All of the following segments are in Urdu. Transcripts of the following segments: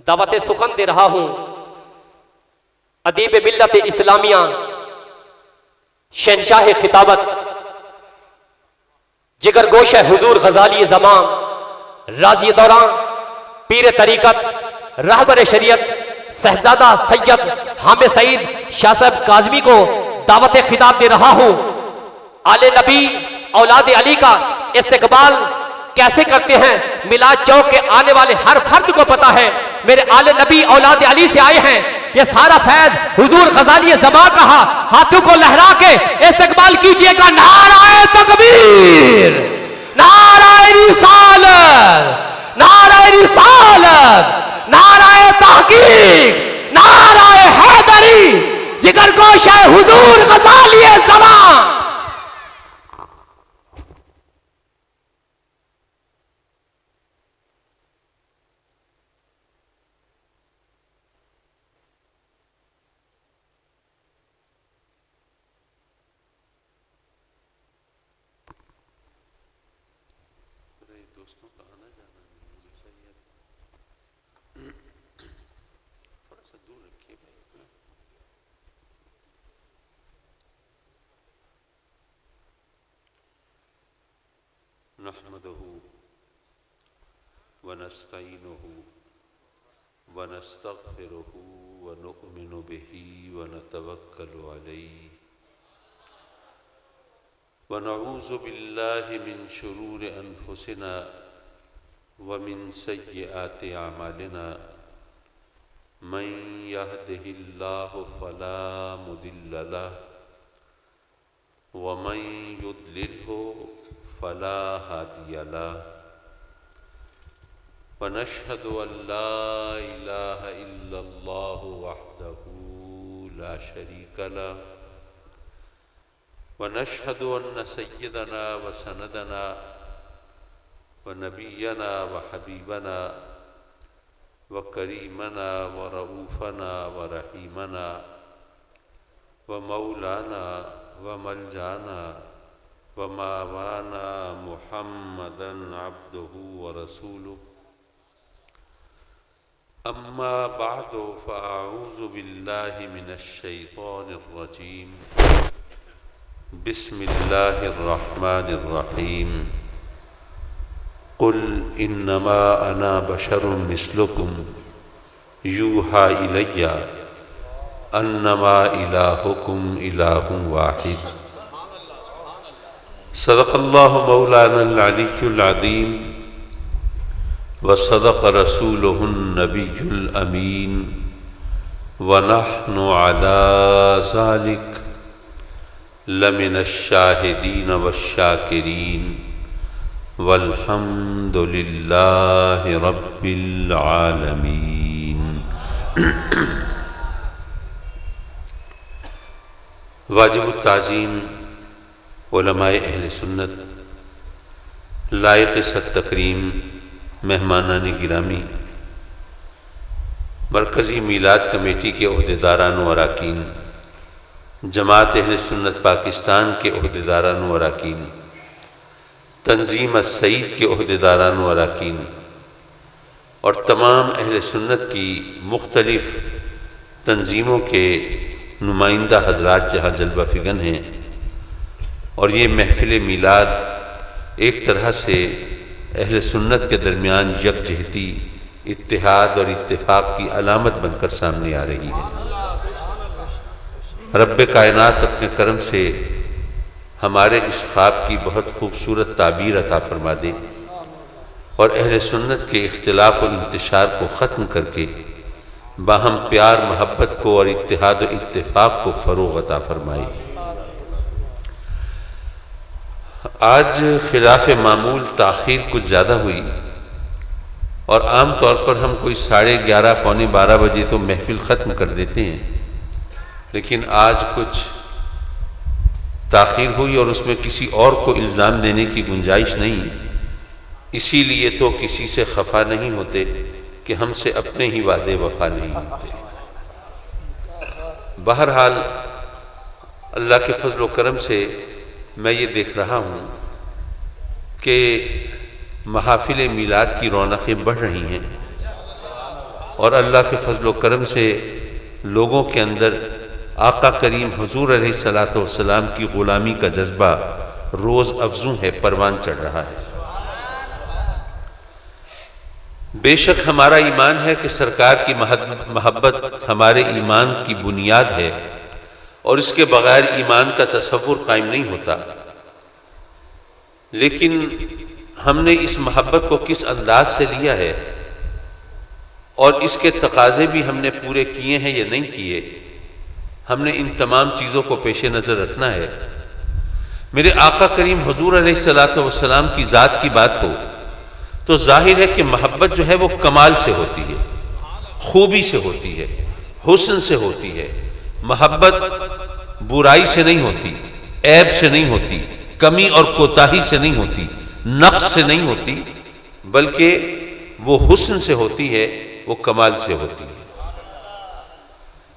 دعوت سخن دے رہا ہوں ادیب ملت اسلامیہ شہنشاہ خطابت جگر گوش حضور غزالی زمان راضی دوران پیر طریقت رہبر شریعت صاحبزادہ سید حامد سعید شاہ صاحب کاظمی کو دعوت خطاب دے رہا ہوں۔ آل نبی اولاد علی کا استقبال کیسے کرتے ہیں میلاد چوک کے آنے والے ہر فرد کو پتا ہے۔ میرے آل نبی اولاد علی سے آئے ہیں، یہ سارا فیض حضور غزالی زمان کا ہاتھوں کو لہرا کے استقبال کیجئے گا۔ نعرہ تکبیر، نعرہ رسالت، نعرہ رسالت، نعرہ تحقیق، نعرہ حیدری، جگر گوش ہے حضور غزالی زمان۔ دوستوں کا آنا جانا صحیح ہے، تھوڑا سا دور رکھیے بھائی۔ نحمده ونستعینه ونستغفره ونؤمن به ونتوکل علیہ ونعوذ باللہ من شرور انفسنا ومن سیئات اعمالنا من یهده اللہ فلا مضل له ومن یضللہ فلا هادی له ونشهد ان لا الہ الا اللہ وحدہ لا شریک له ونشهد أن سيدنا وسندنا ونبينا وحبيبنا وكريمنا ورؤوفنا ورحيمنا ومولانا وملجانا وماوانا محمدا عبده ورسوله أما بعد فأعوذ بالله من الشيطان الرجيم بسم اللہ الرحمن الرحیم قل انما انا بشر مثلکم یوحی الی انما الہکم الہ واحد صدق اللہ مولانا العلی العظیم وصدق رسولہ النبی الامین ونحن علی ذلک لمن الشاہدین والشاکرین والحمد للہ رب العالمین۔ واجب التعظیم علماء اہل سنت، لائق صد تکریم مہمانان گرامی، مرکزی میلاد کمیٹی کے عہدیداران و اراکین، جماعت اہل سنت پاکستان کے عہدیداران و اراکین، تنظیم السعید کے عہدیداران و اراکین اور تمام اہل سنت کی مختلف تنظیموں کے نمائندہ حضرات جہاں جلوہ فگن ہیں، اور یہ محفل میلاد ایک طرح سے اہل سنت کے درمیان یکجہتی، اتحاد اور اتفاق کی علامت بن کر سامنے آ رہی ہے۔ رب کائنات اپنے کرم سے ہمارے اس خواب کی بہت خوبصورت تعبیر عطا فرما دے اور اہل سنت کے اختلاف و انتشار کو ختم کر کے باہم پیار محبت کو اور اتحاد و اتفاق کو فروغ عطا فرمائے۔ آج خلاف معمول تاخیر کچھ زیادہ ہوئی اور عام طور پر ہم کوئی 11:30 پونے 12 بجے تو محفل ختم کر دیتے ہیں، لیکن آج کچھ تاخیر ہوئی اور اس میں کسی اور کو الزام دینے کی گنجائش نہیں، اسی لیے تو کسی سے خفا نہیں ہوتے کہ ہم سے اپنے ہی وعدے وفا نہیں ہوتے۔ بہرحال اللہ کے فضل و کرم سے میں یہ دیکھ رہا ہوں کہ محافل میلاد کی رونقیں بڑھ رہی ہیں، اور اللہ کے فضل و کرم سے لوگوں کے اندر آقا کریم حضور علیہ الصلوۃ والسلام کی غلامی کا جذبہ روز افزوں ہے، پروان چڑھ رہا ہے۔ بے شک ہمارا ایمان ہے کہ سرکار کی محبت ہمارے ایمان کی بنیاد ہے، اور اس کے بغیر ایمان کا تصور قائم نہیں ہوتا۔ لیکن ہم نے اس محبت کو کس انداز سے لیا ہے اور اس کے تقاضے بھی ہم نے پورے کیے ہیں یا نہیں کیے، ہم نے ان تمام چیزوں کو پیش نظر رکھنا ہے۔ میرے آقا کریم حضور علیہ الصلوۃ والسلام کی ذات کی بات ہو تو ظاہر ہے کہ محبت جو ہے وہ کمال سے ہوتی ہے، خوبی سے ہوتی ہے، حسن سے ہوتی ہے۔ محبت برائی سے نہیں ہوتی، عیب سے نہیں ہوتی، کمی اور کوتاہی سے نہیں ہوتی، نقص سے نہیں ہوتی، بلکہ وہ حسن سے ہوتی ہے، وہ کمال سے ہوتی ہے۔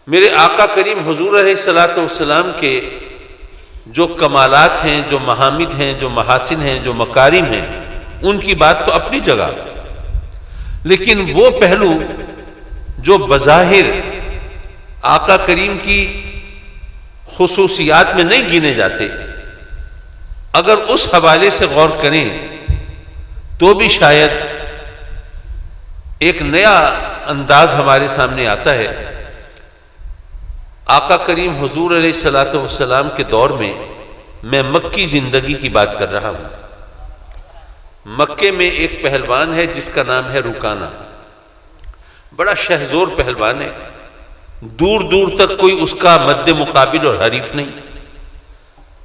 میرے آقا کریم حضور علیہ الصلوۃ والسلام کے جو کمالات ہیں، جو محامد ہیں، جو محاسن ہیں، جو مکارم ہیں، ان کی بات تو اپنی جگہ، لیکن وہ پہلو جو بظاہر آقا کریم کی خصوصیات میں نہیں گنے جاتے، اگر اس حوالے سے غور کریں تو بھی شاید ایک نیا انداز ہمارے سامنے آتا ہے۔ آقا کریم حضور علیہ الصلوۃ والسلام کے دور میں مکی زندگی کی بات کر رہا ہوں۔ مکے میں ایک پہلوان ہے جس کا نام ہے رکانہ، بڑا شہزور پہلوان ہے، دور دور تک کوئی اس کا مد مقابل اور حریف نہیں،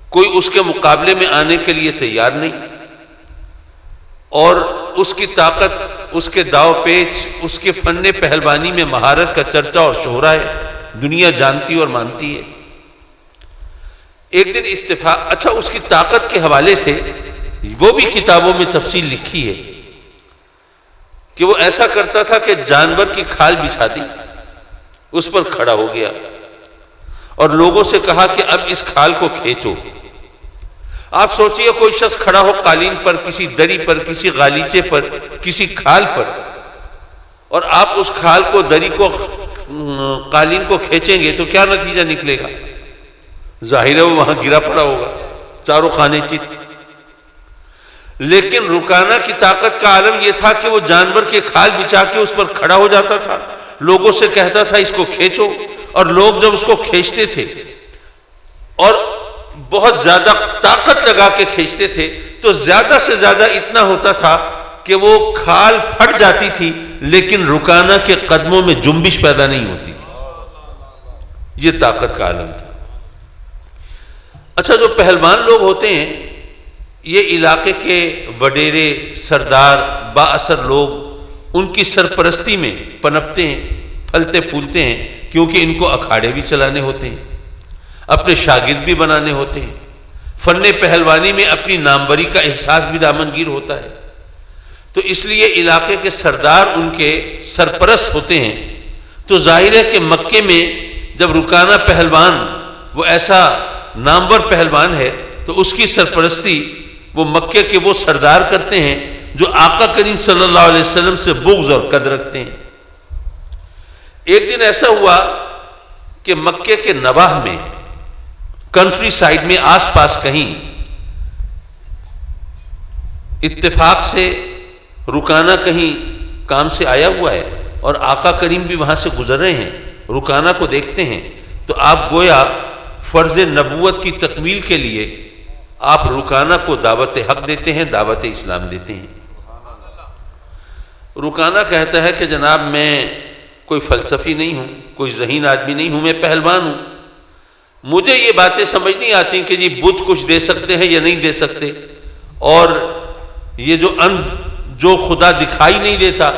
کوئی اس کے مقابلے میں آنے کے لیے تیار نہیں، اور اس کی طاقت، اس کے داؤ پیچ، اس کے فن پہلوانی میں مہارت کا چرچا اور شہرہ ہے، دنیا جانتی اور مانتی ہے۔ ایک دن اتفاق، اچھا اس کی طاقت کے حوالے سے وہ بھی کتابوں میں تفصیل لکھی ہے کہ وہ ایسا کرتا تھا کہ جانور کی کھال بچھا دی، اس پر کھڑا ہو گیا اور لوگوں سے کہا کہ اب اس کھال کو کھینچو۔ آپ سوچئے کوئی شخص کھڑا ہو قالین پر، کسی دری پر، کسی غالیچے پر، کسی کھال پر، اور آپ اس کھال کو، دری کو، قالین کو کھینچیں گے تو کیا نتیجہ نکلے گا؟ ظاہر ہے وہ وہاں گرا پڑا ہوگا، چاروں خانے چت۔ لیکن رکانہ کی طاقت کا عالم یہ تھا کہ وہ جانور کے کھال بچھا کے اس پر کھڑا ہو جاتا تھا، لوگوں سے کہتا تھا اس کو کھینچو، اور لوگ جب اس کو کھینچتے تھے اور بہت زیادہ طاقت لگا کے کھینچتے تھے تو زیادہ سے زیادہ اتنا ہوتا تھا کہ وہ کھال پھٹ جاتی تھی، لیکن رکانہ کے قدموں میں جنبش پیدا نہیں ہوتی تھی۔ یہ طاقت کا عالم تھا۔ اچھا، جو پہلوان لوگ ہوتے ہیں، یہ علاقے کے وڈیرے، سردار، با اثر لوگ ان کی سرپرستی میں پنپتے ہیں، پھلتے پھولتے ہیں، کیونکہ ان کو اکھاڑے بھی چلانے ہوتے ہیں، اپنے شاگرد بھی بنانے ہوتے ہیں، فن پہلوانی میں اپنی ناموری کا احساس بھی دامنگیر ہوتا ہے، تو اس لیے علاقے کے سردار ان کے سرپرست ہوتے ہیں۔ تو ظاہر ہے کہ مکے میں جب رکانہ پہلوان وہ ایسا نامور پہلوان ہے تو اس کی سرپرستی وہ مکے کے وہ سردار کرتے ہیں جو آقا کریم صلی اللہ علیہ وسلم سے بغض اور قدر رکھتے ہیں۔ ایک دن ایسا ہوا کہ مکے کے نواح میں، کنٹری سائیڈ میں، آس پاس کہیں اتفاق سے رکانہ کہیں کام سے آیا ہوا ہے اور آقا کریم بھی وہاں سے گزر رہے ہیں، رکانہ کو دیکھتے ہیں تو آپ گویا فرض نبوت کی تکمیل کے لیے آپ رکانہ کو دعوت حق دیتے ہیں، دعوت اسلام دیتے ہیں۔ رکانہ کہتا ہے کہ جناب میں کوئی فلسفی نہیں ہوں، کوئی ذہین آدمی نہیں ہوں، میں پہلوان ہوں، مجھے یہ باتیں سمجھ نہیں آتی کہ جی بت کچھ دے سکتے ہیں یا نہیں دے سکتے، اور یہ جو خدا دکھائی نہیں دیتا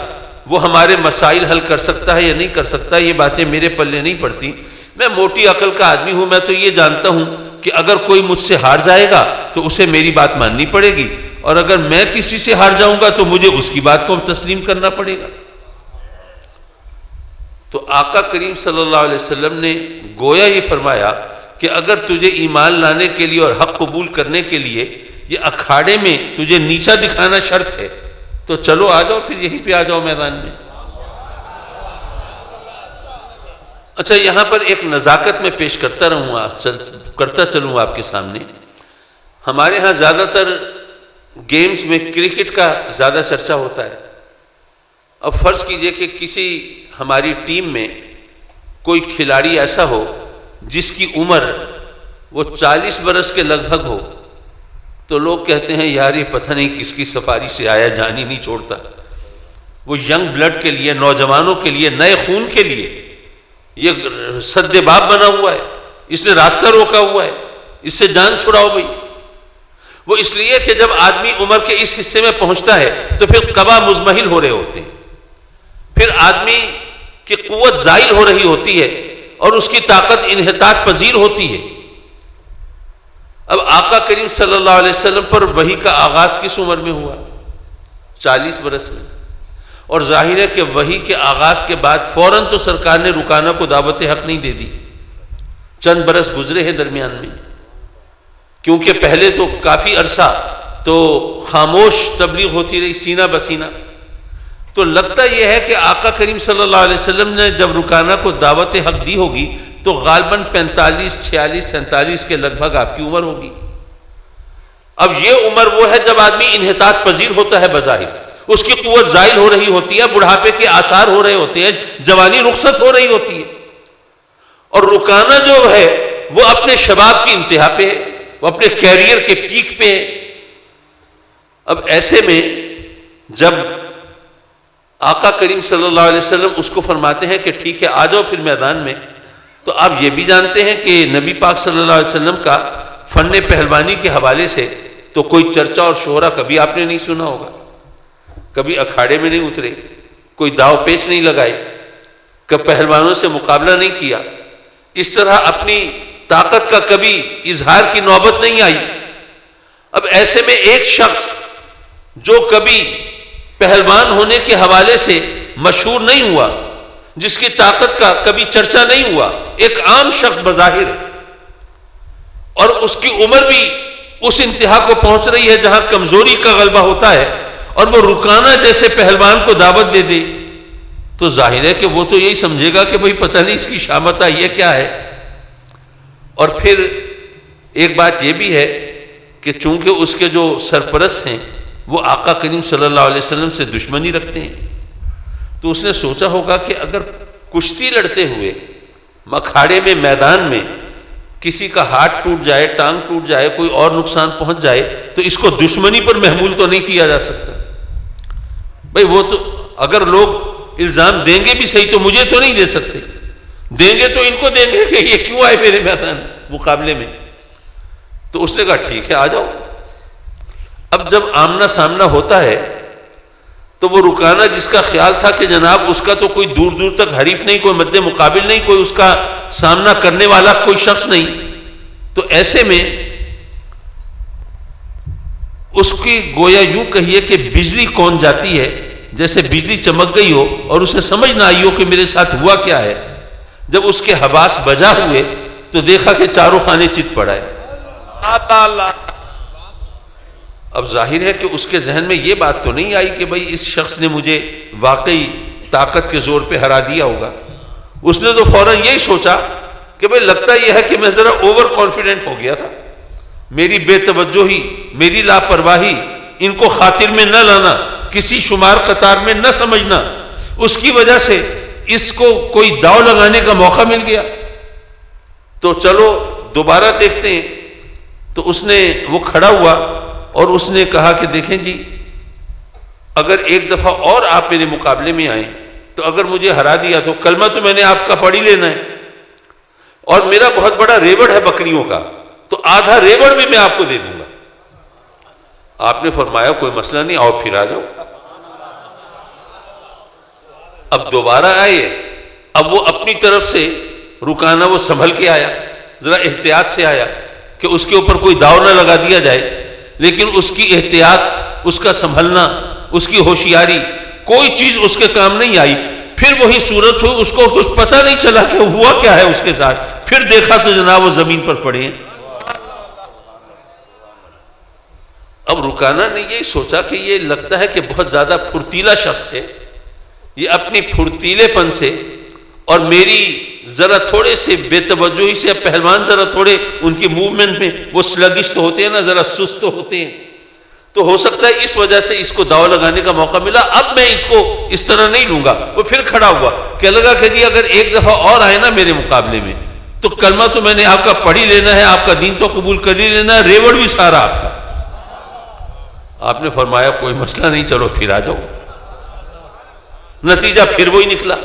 وہ ہمارے مسائل حل کر سکتا ہے یا نہیں کر سکتا، یہ باتیں میرے پلے نہیں پڑتی، میں موٹی عقل کا آدمی ہوں، میں تو یہ جانتا ہوں کہ اگر کوئی مجھ سے ہار جائے گا تو اسے میری بات ماننی پڑے گی، اور اگر میں کسی سے ہار جاؤں گا تو مجھے اس کی بات کو تسلیم کرنا پڑے گا۔ تو آقا کریم صلی اللہ علیہ وسلم نے گویا یہ فرمایا کہ اگر تجھے ایمان لانے کے لیے اور حق قبول کرنے کے لیے یہ اکھاڑے میں تجھے نیچا دکھانا شرط ہے تو چلو آ جاؤ، پھر یہیں پہ آ جاؤ میدان میں۔ اچھا، یہاں پر ایک نزاکت میں پیش کرتا چلوں آپ کے سامنے. ہمارے ہاں زیادہ تر گیمز میں کرکٹ کا زیادہ چرچا ہوتا ہے. اب فرض کیجئے کہ کسی ہماری ٹیم میں کوئی کھلاڑی ایسا ہو جس کی عمر وہ 40 برس کے لگ بھگ ہو، تو لوگ کہتے ہیں یار یہ پتہ نہیں کس کی سفاری سے آیا، جان ہی نہیں چھوڑتا. وہ ینگ بلڈ کے لیے، نوجوانوں کے لیے، نئے خون کے لیے یہ سد باب بنا ہوا ہے، اس نے راستہ روکا ہوا ہے، اس سے جان چھڑاؤ بھائی. وہ اس لیے کہ جب آدمی عمر کے اس حصے میں پہنچتا ہے تو پھر قبا مزمحل ہو رہے ہوتے ہیں، پھر آدمی کی قوت زائل ہو رہی ہوتی ہے اور اس کی طاقت انحطاط پذیر ہوتی ہے. اب آقا کریم صلی اللہ علیہ وسلم پر وحی کا آغاز کس عمر میں ہوا؟ 40 برس میں. اور ظاہر ہے کہ وحی کے آغاز کے بعد فوراً تو سرکار نے رکانہ کو دعوت حق نہیں دے دی. چند برس گزرے ہیں درمیان میں، کیونکہ پہلے تو کافی عرصہ تو خاموش تبلیغ ہوتی رہی، سینہ بسینہ. تو لگتا یہ ہے کہ آقا کریم صلی اللہ علیہ وسلم نے جب رکانہ کو دعوت حق دی ہوگی تو غالباً 45، 46، 47 کے لگ بھگ آپ کی عمر ہوگی. اب یہ عمر وہ ہے جب آدمی انحطاط پذیر ہوتا ہے، بظاہر اس کی قوت زائل ہو رہی ہوتی ہے، بڑھاپے کے آثار ہو رہے ہوتے ہیں، جوانی رخصت ہو رہی ہوتی ہے. اور رکانہ جو ہے وہ اپنے شباب کی انتہا پہ ہے، وہ اپنے کیریئر کے پیک پہ ہے. اب ایسے میں جب آقا کریم صلی اللہ علیہ وسلم اس کو فرماتے ہیں کہ ٹھیک ہے آ جاؤ پھر میدان میں، تو آپ یہ بھی جانتے ہیں کہ نبی پاک صلی اللہ علیہ وسلم کا فن پہلوانی کے حوالے سے تو کوئی چرچا اور شہرہ کبھی آپ نے نہیں سنا ہوگا. کبھی اکھاڑے میں نہیں اترے، کوئی داؤ پیچ نہیں لگائے، کب پہلوانوں سے مقابلہ نہیں کیا، اس طرح اپنی طاقت کا کبھی اظہار کی نوبت نہیں آئی. اب ایسے میں ایک شخص جو کبھی پہلوان ہونے کے حوالے سے مشہور نہیں ہوا، جس کی طاقت کا کبھی چرچا نہیں ہوا، ایک عام شخص بظاہر، اور اس کی عمر بھی اس انتہا کو پہنچ رہی ہے جہاں کمزوری کا غلبہ ہوتا ہے، اور وہ رکانہ جیسے پہلوان کو دعوت دے دے، تو ظاہر ہے کہ وہ تو یہی سمجھے گا کہ بھئی پتہ نہیں اس کی شامت آئی ہے کیا ہے. اور پھر ایک بات یہ بھی ہے کہ چونکہ اس کے جو سرپرست ہیں وہ آقا کریم صلی اللہ علیہ وسلم سے دشمنی رکھتے ہیں، تو اس نے سوچا ہوگا کہ اگر کشتی لڑتے ہوئے مکھاڑے میں، میدان میں کسی کا ہاتھ ٹوٹ جائے، ٹانگ ٹوٹ جائے، کوئی اور نقصان پہنچ جائے تو اس کو دشمنی پر محمول تو نہیں کیا جا سکتا. بھئی وہ تو اگر لوگ الزام دیں گے بھی صحیح تو مجھے تو نہیں دے سکتے، دیں گے تو ان کو دیں گے کہ یہ کیوں آئے میرے میدان مقابلے میں. تو اس نے کہا ٹھیک ہے آ جاؤ. اب جب آمنا سامنا ہوتا ہے تو وہ رکانہ جس کا خیال تھا کہ جناب اس کا تو کوئی دور دور تک حریف نہیں، کوئی مد مقابل نہیں، کوئی اس کا سامنا کرنے والا کوئی شخص نہیں، تو ایسے میں اس کی گویا یوں کہیے کہ بجلی کون جاتی ہے، جیسے بجلی چمک گئی ہو اور اسے سمجھ نہ آئی ہو کہ میرے ساتھ ہوا کیا ہے. جب اس کے حواس بجا ہوئے تو دیکھا کہ چاروں خانے چت پڑا ہے. اب ظاہر ہے کہ اس کے ذہن میں یہ بات تو نہیں آئی کہ بھئی اس شخص نے مجھے واقعی طاقت کے زور پہ ہرا دیا ہوگا. اس نے تو فوراً یہی سوچا کہ بھئی لگتا یہ ہے کہ میں ذرا اوور کانفیڈنٹ ہو گیا تھا، میری بے توجہی، میری لاپرواہی، ان کو خاطر میں نہ لانا، کسی شمار قطار میں نہ سمجھنا، اس کی وجہ سے اس کو کوئی داؤ لگانے کا موقع مل گیا. تو چلو دوبارہ دیکھتے ہیں. تو اس نے وہ کھڑا ہوا اور اس نے کہا کہ دیکھیں جی اگر ایک دفعہ اور آپ میرے مقابلے میں آئیں تو اگر مجھے ہرا دیا تو کلمہ تو میں نے آپ کا پڑھ ہی لینا ہے، اور میرا بہت بڑا ریوڑ ہے بکریوں کا، تو آدھا ریوڑ بھی میں آپ کو دے دوں گا. آپ نے فرمایا کوئی مسئلہ نہیں، آؤ پھر آ جاؤ. اب دوبارہ آئے. اب وہ اپنی طرف سے رکانہ وہ سنبھل کے آیا، ذرا احتیاط سے آیا کہ اس کے اوپر کوئی داؤ نہ لگا دیا جائے، لیکن اس کی احتیاط، اس کا سنبھلنا، اس کی ہوشیاری، کوئی چیز اس کے کام نہیں آئی. پھر وہی صورت ہوئی، اس کو کچھ پتہ نہیں چلا کہ ہوا کیا ہے اس کے ساتھ. پھر دیکھا تو جناب وہ زمین پر پڑے ہیں. اب رکانہ نے یہ سوچا کہ یہ لگتا ہے کہ بہت زیادہ پھرتیلا شخص ہے، یہ اپنی پھرتیلے پن سے اور میری ذرا تھوڑے سے بے توجہی سے پہلوان ذرا تھوڑے ان کی موومنٹ میں وہ سلگش تو ہوتے ہیں نا، ذرا سست تو ہوتے ہیں، تو ہو سکتا ہے اس وجہ سے اس کو داؤ لگانے کا موقع ملا. اب میں اس کو اس طرح نہیں لوں گا. وہ پھر کھڑا ہوا، کہنے لگا کہ جی اگر ایک دفعہ اور آئے نا میرے مقابلے میں تو کلمہ تو میں نے آپ کا پڑھ ہی لینا ہے، آپ کا دین تو قبول کر ہی لینا ہے، ریوڑ بھی سارا آپ کا. آپ نے فرمایا کوئی مسئلہ نہیں، چلو پھر آ جاؤ. نتیجہ پھر وہی نکلا.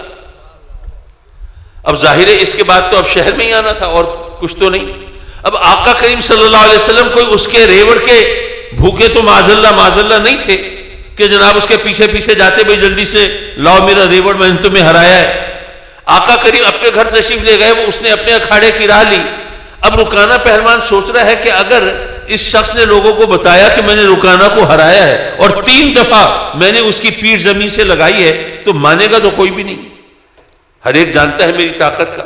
اب ظاہر ہے اس کے بعد تو اب شہر میں ہی آنا تھا اور کچھ تو نہیں. اب آقا کریم صلی اللہ علیہ وسلم کوئی اس کے ریوڑ کے بھوکے تو معاذ اللہ نہیں تھے کہ جناب اس کے پیچھے پیچھے جاتے بھائی جلدی سے لاؤ میرا ریوڑ، میں نے تمہیں ہرایا ہے. آقا کریم اپنے گھر تشریف لے گئے، وہ اس نے اپنے اکھاڑے کی راہ لی. اب رکانہ پہلوان سوچ رہا ہے کہ اگر اس شخص نے لوگوں کو بتایا کہ میں نے رکانہ کو ہرایا ہے اور 3 دفعہ میں نے اس کی پیٹھ زمین سے لگائی ہے تو مانے گا تو کوئی بھی نہیں. ہر ایک جانتا ہے میری طاقت کا.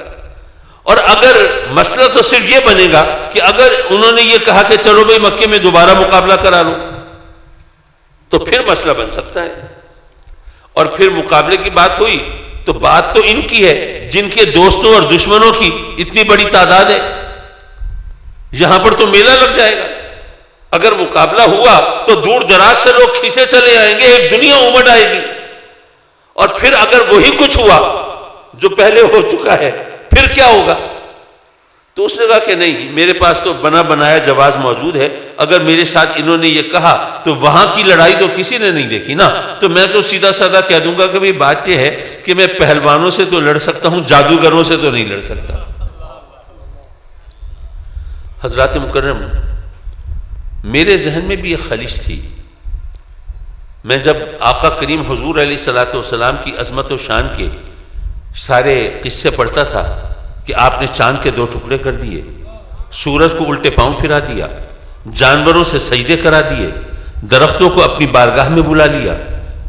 اور اگر مسئلہ تو صرف یہ بنے گا کہ اگر انہوں نے یہ کہا کہ چلو بھائی مکے میں دوبارہ مقابلہ کرا لو تو پھر مسئلہ بن سکتا ہے. اور پھر مقابلے کی بات ہوئی تو بات تو ان کی ہے جن کے دوستوں اور دشمنوں کی اتنی بڑی تعداد ہے. یہاں پر تو میلہ لگ جائے گا. اگر مقابلہ ہوا تو دور دراز سے لوگ کھینچے چلے آئیں گے، ایک دنیا امڑ آئے گی. اور پھر اگر وہی کچھ ہوا جو پہلے ہو چکا ہے پھر کیا ہوگا؟ تو اس نے کہا کہ نہیں، میرے پاس تو بنا بنایا جواز موجود ہے. اگر میرے ساتھ انہوں نے یہ کہا تو وہاں کی لڑائی تو کسی نے نہیں دیکھی نا، تو میں تو سیدھا سادہ کہہ دوں گا کہ بھئی بات یہ ہے کہ میں پہلوانوں سے تو لڑ سکتا ہوں، جادوگروں سے تو نہیں لڑ سکتا. حضرات مکرم، میرے ذہن میں بھی ایک خلش تھی. میں جب آقا کریم حضور علیہ الصلوۃ والسلام کی عظمت و شان کے سارے قصے پڑھتا تھا کہ آپ نے چاند کے 2 ٹکڑے کر دیے، سورج کو الٹے پاؤں پھرا دیا، جانوروں سے سجدے کرا دیے، درختوں کو اپنی بارگاہ میں بلا لیا،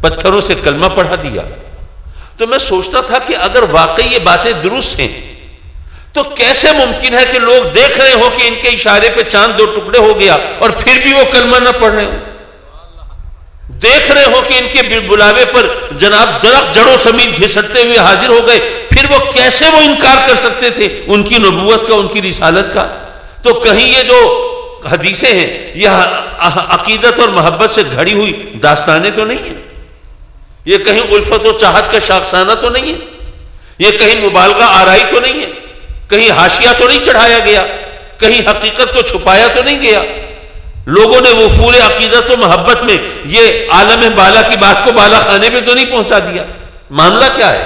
پتھروں سے کلمہ پڑھا دیا. تو میں سوچتا تھا کہ اگر واقعی یہ باتیں درست ہیں تو کیسے ممکن ہے کہ لوگ دیکھ رہے ہوں کہ ان کے اشارے پہ چاند 2 ٹکڑے ہو گیا اور پھر بھی وہ کلمہ نہ پڑھ رہے ہوں. دیکھ رہے ہو کہ ان کے بلاوے پر جناب درخت جڑوں سمیت گھسٹتے ہوئے حاضر ہو گئے، پھر وہ کیسے وہ انکار کر سکتے تھے ان کی نبوت کا، ان کی رسالت کا؟ تو کہیں یہ جو حدیثیں ہیں یہ عقیدت اور محبت سے گھڑی ہوئی داستانیں تو نہیں ہیں؟ یہ کہیں الفت و چاہت کا شاخسانہ تو نہیں ہے؟ یہ کہیں مبالغہ آرائی تو نہیں ہے؟ کہیں حاشیہ تو نہیں چڑھایا گیا؟ کہیں حقیقت کو چھپایا تو نہیں گیا؟ لوگوں نے وفور عقیدت و محبت میں یہ عالم بالا کی بات کو بالا خانے میں تو نہیں پہنچا دیا؟ معاملہ کیا ہے؟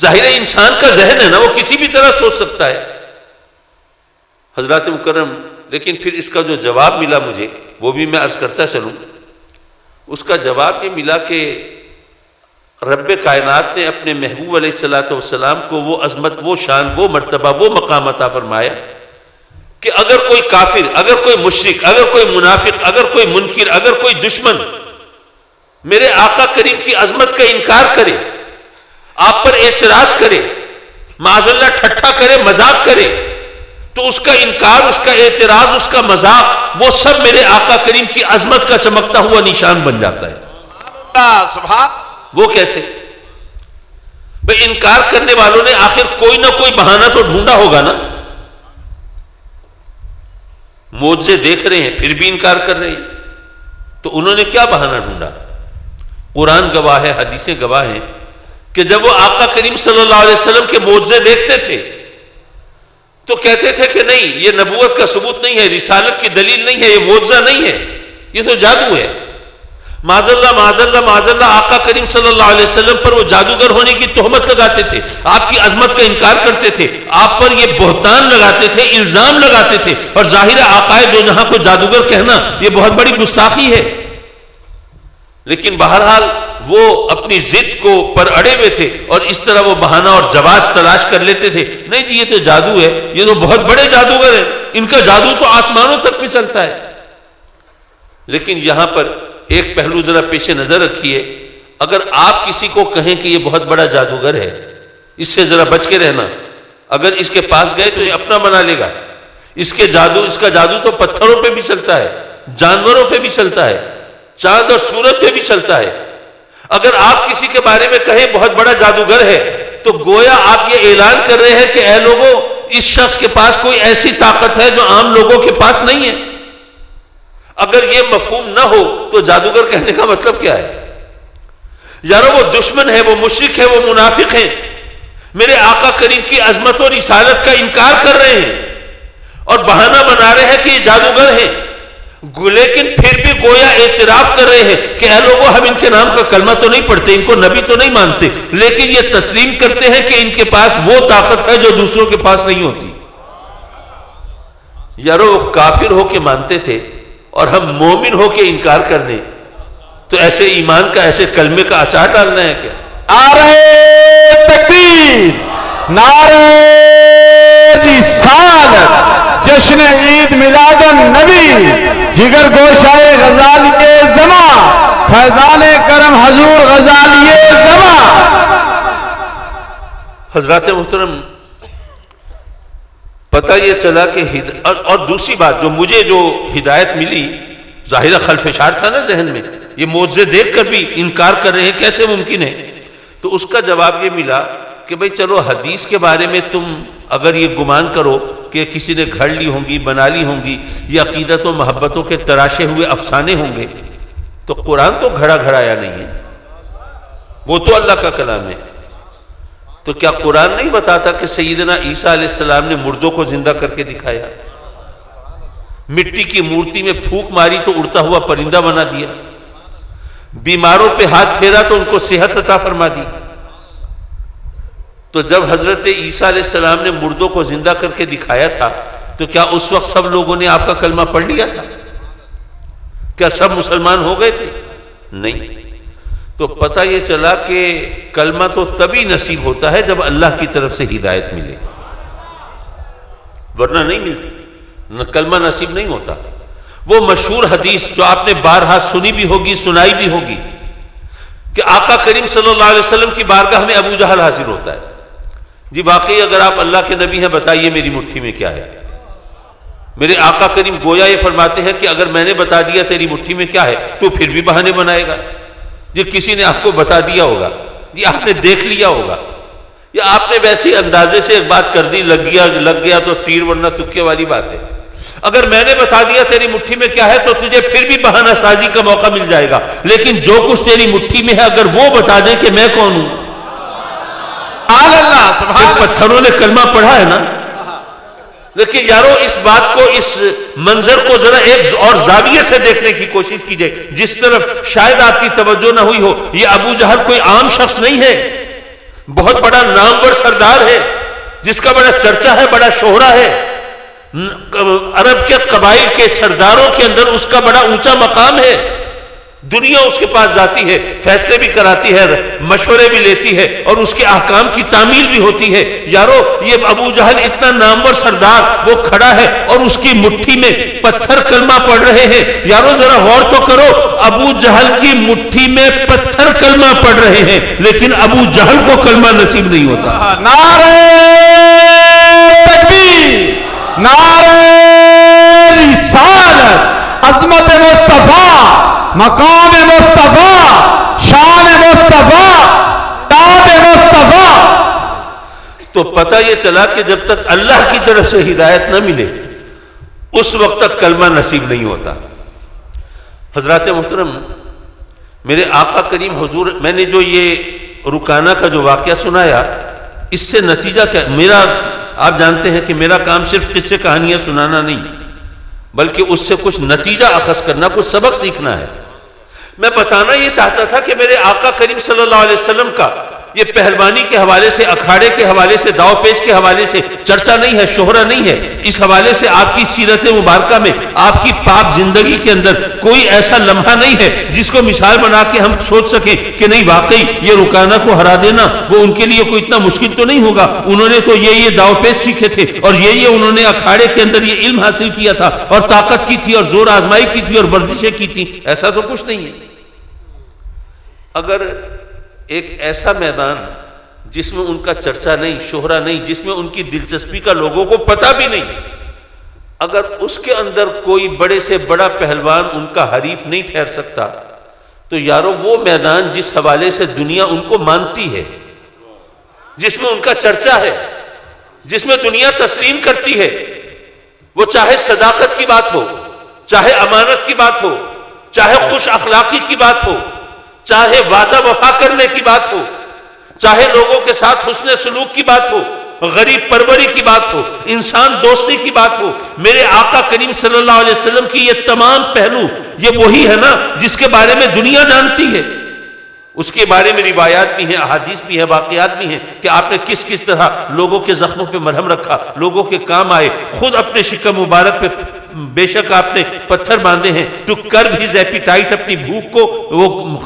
ظاہر ہے انسان کا ذہن ہے نا، وہ کسی بھی طرح سوچ سکتا ہے. حضرات مکرم، لیکن پھر اس کا جو جواب ملا مجھے وہ بھی میں عرض کرتا چلوں. اس کا جواب یہ ملا کہ رب کائنات نے اپنے محبوب علیہ الصلوۃ والسلام کو وہ عظمت، وہ شان، وہ مرتبہ، وہ مقام عطا فرمایا کہ اگر کوئی کافر، اگر کوئی مشرک، اگر کوئی منافق، اگر کوئی منکر، اگر کوئی دشمن میرے آقا کریم کی عظمت کا انکار کرے، آپ پر اعتراض کرے، معاذ اللہ ٹھٹھا کرے، مذاق کرے، تو اس کا انکار، اس کا اعتراض، اس کا مذاق، وہ سب میرے آقا کریم کی عظمت کا چمکتا ہوا نشان بن جاتا ہے. سبحان. وہ کیسے؟ بھئی انکار کرنے والوں نے آخر کوئی نہ کوئی بہانہ تو ڈھونڈا ہوگا نا. معجزے دیکھ رہے ہیں پھر بھی انکار کر رہے ہیں، تو انہوں نے کیا بہانہ ڈھونڈا؟ قرآن گواہ ہے، حدیثیں گواہ ہیں کہ جب وہ آقا کریم صلی اللہ علیہ وسلم کے معجزے دیکھتے تھے تو کہتے تھے کہ نہیں، یہ نبوت کا ثبوت نہیں ہے، رسالت کی دلیل نہیں ہے، یہ معجزہ نہیں ہے، یہ تو جادو ہے. معاذ اللہ معاذ اللہ معاذ اللہ، آقا کریم صلی اللہ علیہ وسلم پر وہ جادوگر ہونے کی تہمت لگاتے تھے، آپ کی عظمت کا انکار کرتے تھے، آپ پر یہ بہتان لگاتے تھے، الزام لگاتے تھے. اور ظاہر ہے آقائے دو جہاں کو جادوگر کہنا یہ بہت بڑی گستاخی ہے. لیکن بہرحال وہ اپنی ضد کو پر اڑے ہوئے تھے اور اس طرح وہ بہانہ اور جواز تلاش کر لیتے تھے. نہیں جی یہ تو جادو ہے، یہ تو بہت بڑے جادوگر ہیں، ان کا جادو تو آسمانوں تک بھی چلتا ہے. لیکن یہاں پر ایک پہلو ذرا پیش نظر رکھیے، اگر آپ کسی کو کہیں کہ یہ بہت بڑا جادوگر ہے، اس سے ذرا بچ کے رہنا، اگر اس کے پاس گئے تو یہ اپنا بنا لے گا. اس کا جادو تو پتھروں پہ بھی چلتا ہے، جانوروں پہ بھی چلتا ہے، چاند اور سورج پہ بھی چلتا ہے. اگر آپ کسی کے بارے میں کہیں بہت بڑا جادوگر ہے تو گویا آپ یہ اعلان کر رہے ہیں کہ اے لوگوں، اس شخص کے پاس کوئی ایسی طاقت ہے جو عام لوگوں کے پاس نہیں ہے۔ اگر یہ مفہوم نہ ہو تو جادوگر کہنے کا مطلب کیا ہے؟ یارو وہ دشمن ہے، وہ مشرک ہے، وہ منافق ہیں، میرے آقا کریم کی عظمت اور رسالت کا انکار کر رہے ہیں اور بہانہ بنا رہے ہیں کہ یہ جادوگر ہیں، لیکن پھر بھی گویا اعتراف کر رہے ہیں کہ اے لوگوں، ہم ان کے نام کا کلمہ تو نہیں پڑھتے، ان کو نبی تو نہیں مانتے، لیکن یہ تسلیم کرتے ہیں کہ ان کے پاس وہ طاقت ہے جو دوسروں کے پاس نہیں ہوتی۔ یارو وہ کافر ہو کے مانتے تھے اور ہم مومن ہو کے انکار کر دیں تو ایسے ایمان کا، ایسے کلمے کا اچار ڈالنا ہے کیا؟ نعرہ تکبیر، نعرہ رسالت، جشن عید میلاد النبی، جگر گوشائے غزالی زمان، فیضان کرم حضور غزالی زمان۔ حضرات محترم، پتہ یہ چلا کہ اور دوسری بات جو مجھے ہدایت ملی، ظاہرہ خلفشار تھا نا ذہن میں، یہ معجزے دیکھ کر بھی انکار کر رہے ہیں، کیسے ممکن ہے؟ تو اس کا جواب یہ ملا کہ بھئی چلو حدیث کے بارے میں تم اگر یہ گمان کرو کہ کسی نے گھڑ لی ہوں گی، بنا لی ہوں گی، یہ عقیدت و محبتوں کے تراشے ہوئے افسانے ہوں گے، تو قرآن تو گھڑا گھڑایا نہیں ہے، وہ تو اللہ کا کلام ہے۔ تو کیا قرآن نہیں بتاتا کہ سیدنا عیسیٰ علیہ السلام نے مردوں کو زندہ کر کے دکھایا، مٹی کی مورتی میں پھونک ماری تو اڑتا ہوا پرندہ بنا دیا، بیماروں پہ ہاتھ پھیرا تو ان کو صحت عطا فرما دی؟ تو جب حضرت عیسیٰ علیہ السلام نے مردوں کو زندہ کر کے دکھایا تھا تو کیا اس وقت سب لوگوں نے آپ کا کلمہ پڑھ لیا تھا؟ کیا سب مسلمان ہو گئے تھے؟ نہیں۔ تو پتہ یہ چلا کہ کلمہ تو تبھی نصیب ہوتا ہے جب اللہ کی طرف سے ہدایت ملے، ورنہ نہیں ملتی، کلمہ نصیب نہیں ہوتا۔ وہ مشہور حدیث جو آپ نے بارہا سنی بھی ہوگی، سنائی بھی ہوگی، کہ آقا کریم صلی اللہ علیہ وسلم کی بارگاہ میں ابو جہل حاضر ہوتا ہے، جی واقعی اگر آپ اللہ کے نبی ہیں بتائیے میری مٹھی میں کیا ہے؟ میرے آقا کریم گویا یہ فرماتے ہیں کہ اگر میں نے بتا دیا تیری مٹھی میں کیا ہے تو پھر بھی بہانے بنائے گا، جی کسی نے آپ کو بتا دیا ہوگا، جی آپ نے دیکھ لیا ہوگا، یا آپ نے ویسے اندازے سے ایک بات کر دی، لگ گیا تو تیر ورنہ تکے والی بات ہے۔ اگر میں نے بتا دیا تیری مٹھی میں کیا ہے تو تجھے پھر بھی بہانہ سازی کا موقع مل جائے گا، لیکن جو کچھ تیری مٹھی میں ہے اگر وہ بتا دیں کہ میں کون ہوں۔ سبحان اللہ، سبحان اللہ۔ پتھروں نے کلمہ پڑھا ہے نا، لیکن یارو اس بات کو، اس منظر کو ذرا ایک اور زاویے سے دیکھنے کی کوشش کیجئے جس طرف شاید آپ کی توجہ نہ ہوئی ہو۔ یہ ابو جہل کوئی عام شخص نہیں ہے، بہت بڑا نامور سردار ہے جس کا بڑا چرچا ہے، بڑا شہرہ ہے، عرب کے قبائل کے سرداروں کے اندر اس کا بڑا اونچا مقام ہے، دنیا اس کے پاس جاتی ہے، فیصلے بھی کراتی ہے، مشورے بھی لیتی ہے اور اس کے احکام کی تعمیل بھی ہوتی ہے۔ یارو یہ ابو جہل اتنا نامور سردار وہ کھڑا ہے اور اس کی مٹھی میں پتھر کلمہ پڑھ رہے ہیں۔ یارو ذرا غور تو کرو، ابو جہل کی مٹھی میں پتھر کلمہ پڑھ رہے ہیں لیکن ابو جہل کو کلمہ نصیب نہیں ہوتا۔ نعرہ تکبیر، نعرہ رسالت، عظمت مصطفیٰ، مقام مصطفیٰ، شان مصطفیٰ، تاج مصطفیٰ۔ تو پتہ یہ چلا کہ جب تک اللہ کی طرف سے ہدایت نہ ملے اس وقت تک کلمہ نصیب نہیں ہوتا۔ حضرات محترم، میرے آقا کریم حضور، میں نے جو یہ رکانہ کا جو واقعہ سنایا، اس سے نتیجہ کیا؟ آپ جانتے ہیں کہ میرا کام صرف قصے کہانیاں سنانا نہیں بلکہ اس سے کچھ نتیجہ اخذ کرنا، کچھ سبق سیکھنا ہے۔ میں بتانا یہ چاہتا تھا کہ میرے آقا کریم صلی اللہ علیہ وسلم کا یہ پہلوانی کے حوالے سے، اکھاڑے کے حوالے سے، داؤ پیچ کے حوالے سے چرچا نہیں ہے، شہرہ نہیں ہے، اس حوالے سے آپ کی سیرت مبارکہ میں، آپ کی پاک زندگی کے اندر کوئی ایسا لمحہ نہیں ہے جس کو مثال بنا کے ہم سوچ سکیں کہ نہیں واقعی یہ رکانہ کو ہرا دینا وہ ان کے لیے کوئی اتنا مشکل تو نہیں ہوگا، انہوں نے تو یہ داؤ پیچ سیکھے تھے اور یہ انہوں نے اکھاڑے کے اندر یہ علم حاصل کیا تھا اور طاقت کی تھی اور زور آزمائی کی تھی اور ورزشیں کی تھی، ایسا تو کچھ نہیں ہے۔ اگر ایک ایسا میدان جس میں ان کا چرچا نہیں، شہرہ نہیں، جس میں ان کی دلچسپی کا لوگوں کو پتہ بھی نہیں، اگر اس کے اندر کوئی بڑے سے بڑا پہلوان ان کا حریف نہیں ٹھہر سکتا تو یارو وہ میدان جس حوالے سے دنیا ان کو مانتی ہے، جس میں ان کا چرچا ہے، جس میں دنیا تسلیم کرتی ہے، وہ چاہے صداقت کی بات ہو، چاہے امانت کی بات ہو، چاہے خوش اخلاقی کی بات ہو، چاہے وعدہ وفا کرنے کی بات ہو، چاہے لوگوں کے ساتھ حسن سلوک کی بات ہو، غریب پروری کی بات ہو، انسان دوستی کی بات ہو، میرے آقا کریم صلی اللہ علیہ وسلم کی یہ تمام پہلو، یہ وہی ہے نا جس کے بارے میں دنیا جانتی ہے. اس کے بارے میں روایات بھی ہیں، احادیث بھی ہیں، واقعات بھی ہیں کہ آپ نے کس کس طرح لوگوں کے زخموں پہ مرہم رکھا، لوگوں کے کام آئے، خود اپنے شکم مبارک پہ بے شک آپ نے پتھر باندھے ہیں تو کر بھی ایپیٹائٹ اپنی بھوک کو وہ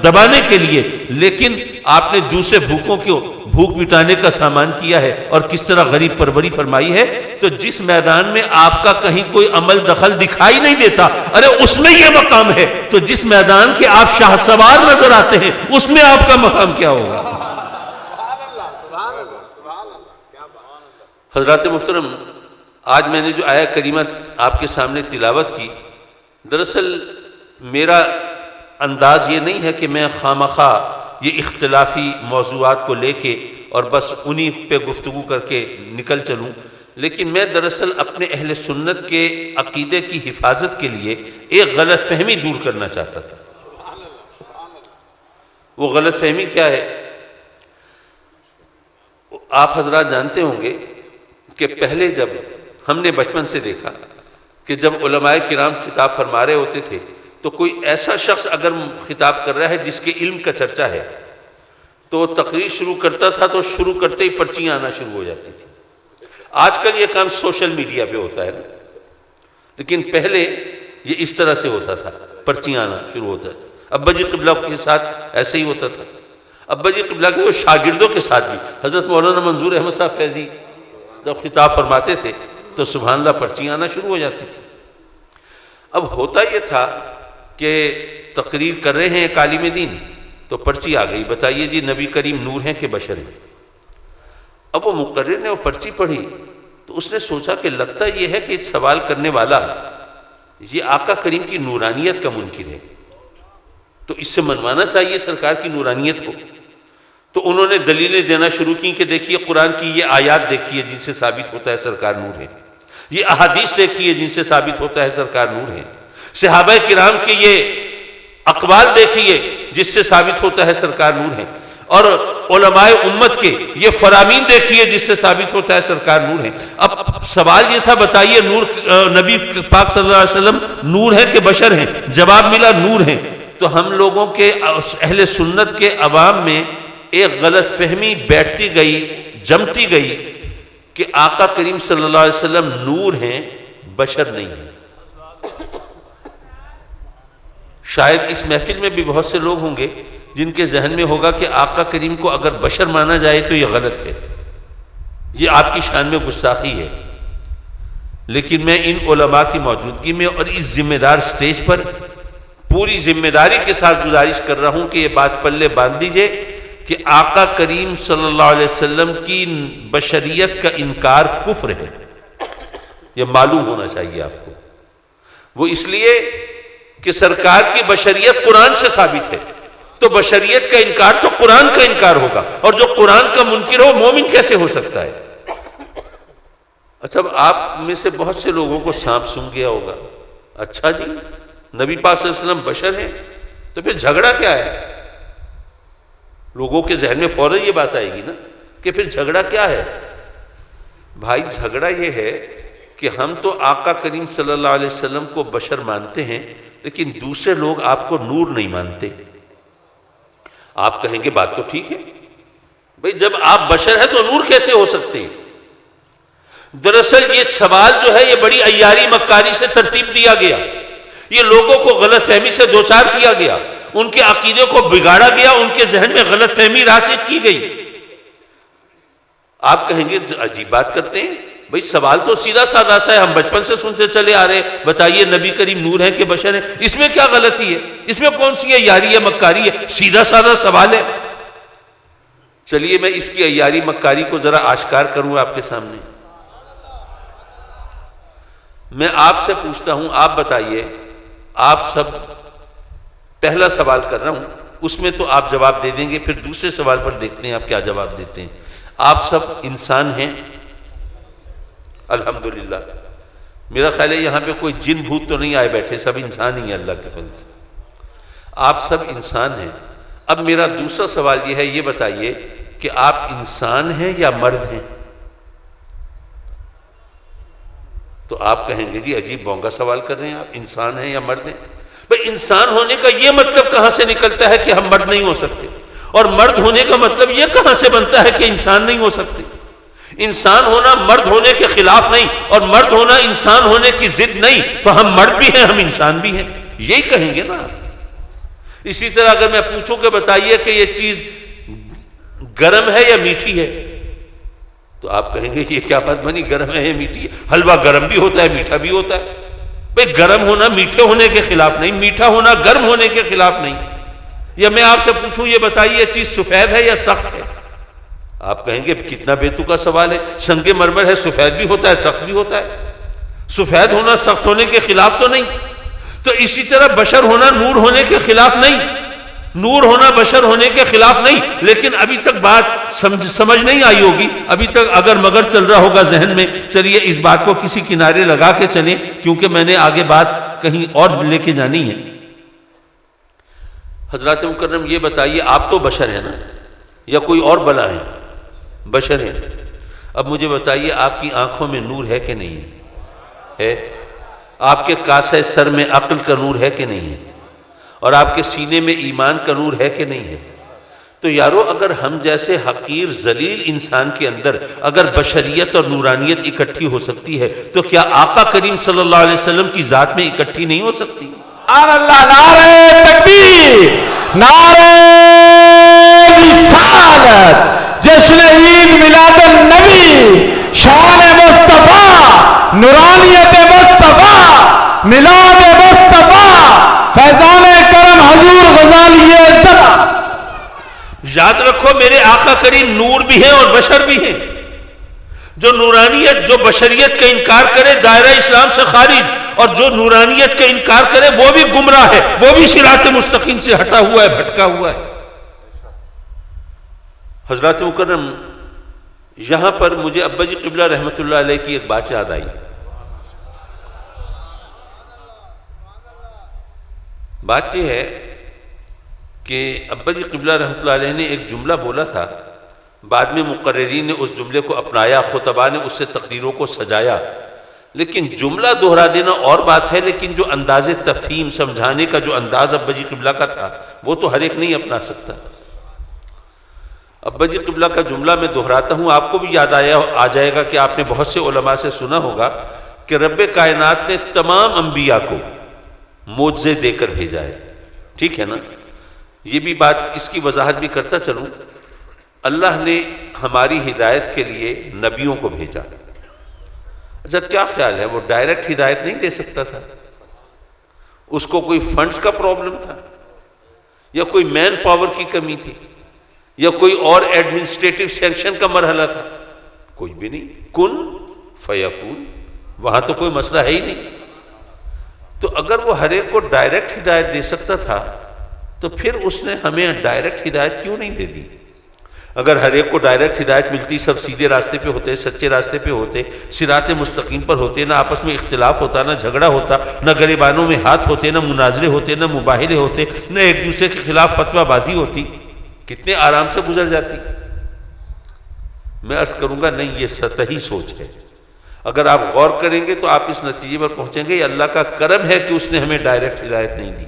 دبانے کے لیے، لیکن آپ نے دوسرے بھوکوں کو بھوک مٹانے کا سامان کیا ہے اور کس طرح غریب پروری فرمائی ہے. تو جس میدان میں آپ کا کہیں کوئی عمل دخل دکھائی نہیں دیتا، ارے اس میں یہ مقام ہے، تو جس میدان کے آپ شاہ سوار نظر آتے ہیں اس میں آپ کا مقام کیا ہوگا؟ حضرات محترم، آج میں نے جو آیہ کریمہ آپ کے سامنے تلاوت کی، دراصل میرا انداز یہ نہیں ہے کہ میں خامخواہ یہ اختلافی موضوعات کو لے کے اور بس انہی پہ گفتگو کر کے نکل چلوں، لیکن میں دراصل اپنے اہل سنت کے عقیدے کی حفاظت کے لیے ایک غلط فہمی دور کرنا چاہتا تھا. وہ غلط فہمی کیا ہے؟ آپ حضرات جانتے ہوں گے کہ پہلے جب ہم نے بچپن سے دیکھا کہ جب علماء کرام خطاب فرما رہے ہوتے تھے تو کوئی ایسا شخص اگر خطاب کر رہا ہے جس کے علم کا چرچا ہے تو وہ تقریر شروع کرتا تھا تو شروع کرتے ہی پرچیاں آنا شروع ہو جاتی تھی. آج کل یہ کام سوشل میڈیا پہ ہوتا ہے نا، لیکن پہلے یہ اس طرح سے ہوتا تھا، پرچیاں آنا شروع ہوتا ہے. ابا جی قبلہ کے ساتھ ایسے ہی ہوتا تھا. ابا جی قبلہ کے شاگردوں کے ساتھ بھی حضرت مولانا منظور احمد صاحب فیضی جب خطاب فرماتے تھے تو سبحان اللہ پرچیاں آنا شروع ہو جاتی تھی. اب ہوتا یہ تھا کہ تقریر کر رہے ہیں ایک عالم دین تو پرچی آ گئی، بتائیے جی نبی کریم نور ہیں کہ بشر ہیں؟ اب وہ مقرر نے وہ پرچی پڑھی تو اس نے سوچا کہ لگتا یہ ہے کہ سوال کرنے والا یہ آقا کریم کی نورانیت کا منکر ہے، تو اس سے منوانا چاہیے سرکار کی نورانیت کو. تو انہوں نے دلیلیں دینا شروع کی کہ دیکھیے قرآن کی یہ آیات دیکھیے جن سے ثابت ہوتا ہے سرکار نور ہے، یہ احادیث دیکھیے جن سے ثابت ہوتا ہے سرکار نور ہے، صحابہ کرام کے یہ اقوال دیکھیے جس سے ثابت ہوتا ہے سرکار نور ہے، اور علماء امت کے یہ فرامین دیکھیے جس سے ثابت ہوتا ہے سرکار نور ہے. اب سوال یہ تھا بتائیے نور نبی پاک صلی اللہ علیہ وسلم نور ہے کہ بشر ہیں؟ جواب ملا نور ہیں. تو ہم لوگوں کے اہل سنت کے عوام میں ایک غلط فہمی بیٹھتی گئی، جمتی گئی کہ آقا کریم صلی اللہ علیہ وسلم نور ہیں، بشر نہیں ہیں. شاید اس محفل میں بھی بہت سے لوگ ہوں گے جن کے ذہن میں ہوگا کہ آقا کریم کو اگر بشر مانا جائے تو یہ غلط ہے، یہ آپ کی شان میں گستاخی ہے. لیکن میں ان علماء کی موجودگی میں اور اس ذمہ دار سٹیج پر پوری ذمہ داری کے ساتھ گزارش کر رہا ہوں کہ یہ بات پلے باندھ دیجئے کہ آقا کریم صلی اللہ علیہ وسلم کی بشریت کا انکار کفر ہے. یہ معلوم ہونا چاہیے آپ کو. وہ اس لیے کہ سرکار کی بشریت قرآن سے ثابت ہے، تو بشریت کا انکار تو قرآن کا انکار ہوگا، اور جو قرآن کا منکر ہو مومن کیسے ہو سکتا ہے؟ اچھا اب آپ میں سے بہت سے لوگوں کو سانپ سونگھ گیا ہوگا، اچھا جی نبی پاک صلی اللہ علیہ وسلم بشر ہیں تو پھر جھگڑا کیا ہے؟ لوگوں کے ذہن میں فوراً یہ بات آئے گی نا کہ پھر جھگڑا کیا ہے؟ بھائی جھگڑا یہ ہے کہ ہم تو آقا کریم صلی اللہ علیہ وسلم کو بشر مانتے ہیں لیکن دوسرے لوگ آپ کو نور نہیں مانتے. آپ کہیں گے بات تو ٹھیک ہے بھئی، جب آپ بشر ہیں تو نور کیسے ہو سکتے ہیں؟ دراصل یہ سوال جو ہے یہ بڑی عیاری مکاری سے ترتیب دیا گیا، یہ لوگوں کو غلط فہمی سے دوچار کیا گیا، ان کے عقیدے کو بگاڑا گیا، ان کے ذہن میں غلط فہمی راسخ کی گئی. آپ کہیں گے عجیب بات کرتے ہیں بھئی، سوال تو سیدھا سادہ سا ہے، ہم بچپن سے سنتے چلے آ رہے، بتائیے نبی کریم نور ہیں کہ بشر ہیں؟ اس میں کیا غلطی ہے؟ اس میں کون سی عیاری ہے مکاری ہے؟ سیدھا سادہ سوال ہے. چلیے میں اس کی عیاری مکاری کو ذرا آشکار کروں آپ کے سامنے. میں آپ سے پوچھتا ہوں، آپ بتائیے، آپ سب، پہلا سوال کر رہا ہوں اس میں تو آپ جواب دے دیں گے، پھر دوسرے سوال پر دیکھتے ہیں آپ کیا جواب دیتے ہیں۔ آپ سب انسان ہیں الحمدللہ، میرا خیال ہے یہاں پہ کوئی جن بھوت تو نہیں آئے بیٹھے، سب انسان ہی ہیں اللہ کے فضل سے، آپ سب انسان ہیں۔ اب میرا دوسرا سوال یہ ہے، یہ بتائیے کہ آپ انسان ہیں یا مرد ہیں؟ تو آپ کہیں گے جی عجیب بونگا سوال کر رہے ہیں آپ، انسان ہیں یا مرد ہیں؟ بھئی انسان ہونے کا یہ مطلب کہاں سے نکلتا ہے کہ ہم مرد نہیں ہو سکتے، اور مرد ہونے کا مطلب یہ کہاں سے بنتا ہے کہ انسان نہیں ہو سکتے؟ انسان ہونا مرد ہونے کے خلاف نہیں، اور مرد ہونا انسان ہونے کی ضد نہیں، تو ہم مرد بھی ہیں ہم انسان بھی ہیں، یہی کہیں گے نا آپ۔ اسی طرح اگر میں پوچھوں کہ بتائیے کہ یہ چیز گرم ہے یا میٹھی ہے، تو آپ کہیں گے یہ کیا بات بنی، گرم ہے یا میٹھی ہے؟ حلوہ گرم بھی ہوتا ہے میٹھا بھی ہوتا ہے، بھئی گرم ہونا میٹھے ہونے کے خلاف نہیں، میٹھا ہونا گرم ہونے کے خلاف نہیں۔ یا میں آپ سے پوچھوں یہ بتائیے یہ چیز سفید ہے یا سخت ہے، آپ کہیں گے کتنا بیتوقع سوال ہے، سنگ مرمر ہے، سفید بھی ہوتا ہے سخت بھی ہوتا ہے، سفید ہونا سخت ہونے کے خلاف تو نہیں۔ تو اسی طرح بشر ہونا نور ہونے کے خلاف نہیں، نور ہونا بشر ہونے کے خلاف نہیں، لیکن ابھی تک بات سمجھ نہیں آئی ہوگی، ابھی تک اگر مگر چل رہا ہوگا ذہن میں۔ چلیے اس بات کو کسی کنارے لگا کے چلیں، کیونکہ میں نے آگے بات کہیں اور لے کے جانی ہے۔ حضرات مکرم یہ بتائیے آپ تو بشر ہیں نا، یا کوئی اور بلا ہے؟ بشر ہیں۔ اب مجھے بتائیے آپ کی آنکھوں میں نور ہے کہ نہیں ہے؟ آپ کے کاسے سر میں عقل کا نور ہے کہ نہیں ہے؟ اور آپ کے سینے میں ایمان کا نور ہے کہ نہیں ہے؟ تو یارو اگر ہم جیسے حقیر ذلیل انسان کے اندر اگر بشریت اور نورانیت اکٹھی ہو سکتی ہے، تو کیا آقا کریم صلی اللہ علیہ وسلم کی ذات میں اکٹھی نہیں ہو سکتی؟ اللہ، نعرہ تکبیر، نعرہ رسالت، جشن عید میلاد النبی، شان مصطفیٰ، نورانیت مصطفیٰ، میلاد مصطفیٰ، فیضان کرم حضور غزالی زمان۔ یاد رکھو میرے آقا کریم نور بھی ہیں اور بشر بھی ہیں۔ جو نورانیت، جو بشریت کا انکار کرے دائرہ اسلام سے خارج، اور جو نورانیت کا انکار کرے وہ بھی گمراہ ہے، وہ بھی صراط مستقیم سے ہٹا ہوا ہے، بھٹکا ہوا ہے۔ حضرات مکرم، یہاں پر مجھے ابا جی قبلہ رحمۃ اللہ علیہ کی ایک بات یاد آئی۔ بات یہ ہے کہ ابا جی قبلہ رحمۃ اللہ علیہ نے ایک جملہ بولا تھا، بعد میں مقررین نے اس جملے کو اپنایا، خطباء نے اس سے تقریروں کو سجایا، لیکن جملہ دہرا دینا اور بات ہے، لیکن جو انداز تفہیم سمجھانے کا جو انداز ابا جی قبلہ کا تھا وہ تو ہر ایک نہیں اپنا سکتا۔ ابا جی قبلہ کا جملہ میں دہراتا ہوں، آپ کو بھی یاد آ جائے گا کہ آپ نے بہت سے علماء سے سنا ہوگا کہ رب کائنات نے تمام انبیاء کو معجزے دے کر بھیجا ہے، ٹھیک ہے نا؟ یہ بھی بات اس کی وضاحت بھی کرتا چلوں، اللہ نے ہماری ہدایت کے لیے نبیوں کو بھیجا۔ اچھا کیا خیال ہے وہ ڈائریکٹ ہدایت نہیں دے سکتا تھا؟ اس کو کوئی فنڈز کا پرابلم تھا، یا کوئی مین پاور کی کمی تھی، یا کوئی اور ایڈمنسٹریٹو سینکشن کا مرحلہ تھا؟ کوئی بھی نہیں، کن فیکون، وہاں تو کوئی مسئلہ ہے ہی نہیں۔ تو اگر وہ ہر ایک کو ڈائریکٹ ہدایت دے سکتا تھا تو پھر اس نے ہمیں ڈائریکٹ ہدایت کیوں نہیں دے دی؟ اگر ہر ایک کو ڈائریکٹ ہدایت ملتی، سب سیدھے راستے پہ ہوتے، سچے راستے پہ ہوتے، صراط مستقیم پر ہوتے، نہ آپس میں اختلاف ہوتا، نہ جھگڑا ہوتا، نہ گریبانوں میں ہاتھ ہوتے، نہ مناظرے ہوتے، نہ مباہلے ہوتے، نہ ایک دوسرے کے خلاف فتویٰ بازی ہوتی، کتنے آرام سے گزر جاتی۔ میں عرض کروں گا نہیں، یہ سطحی سوچ ہے۔ اگر آپ غور کریں گے تو آپ اس نتیجے پر پہنچیں گے یہ اللہ کا کرم ہے کہ اس نے ہمیں ڈائریکٹ ہدایت نہیں دی۔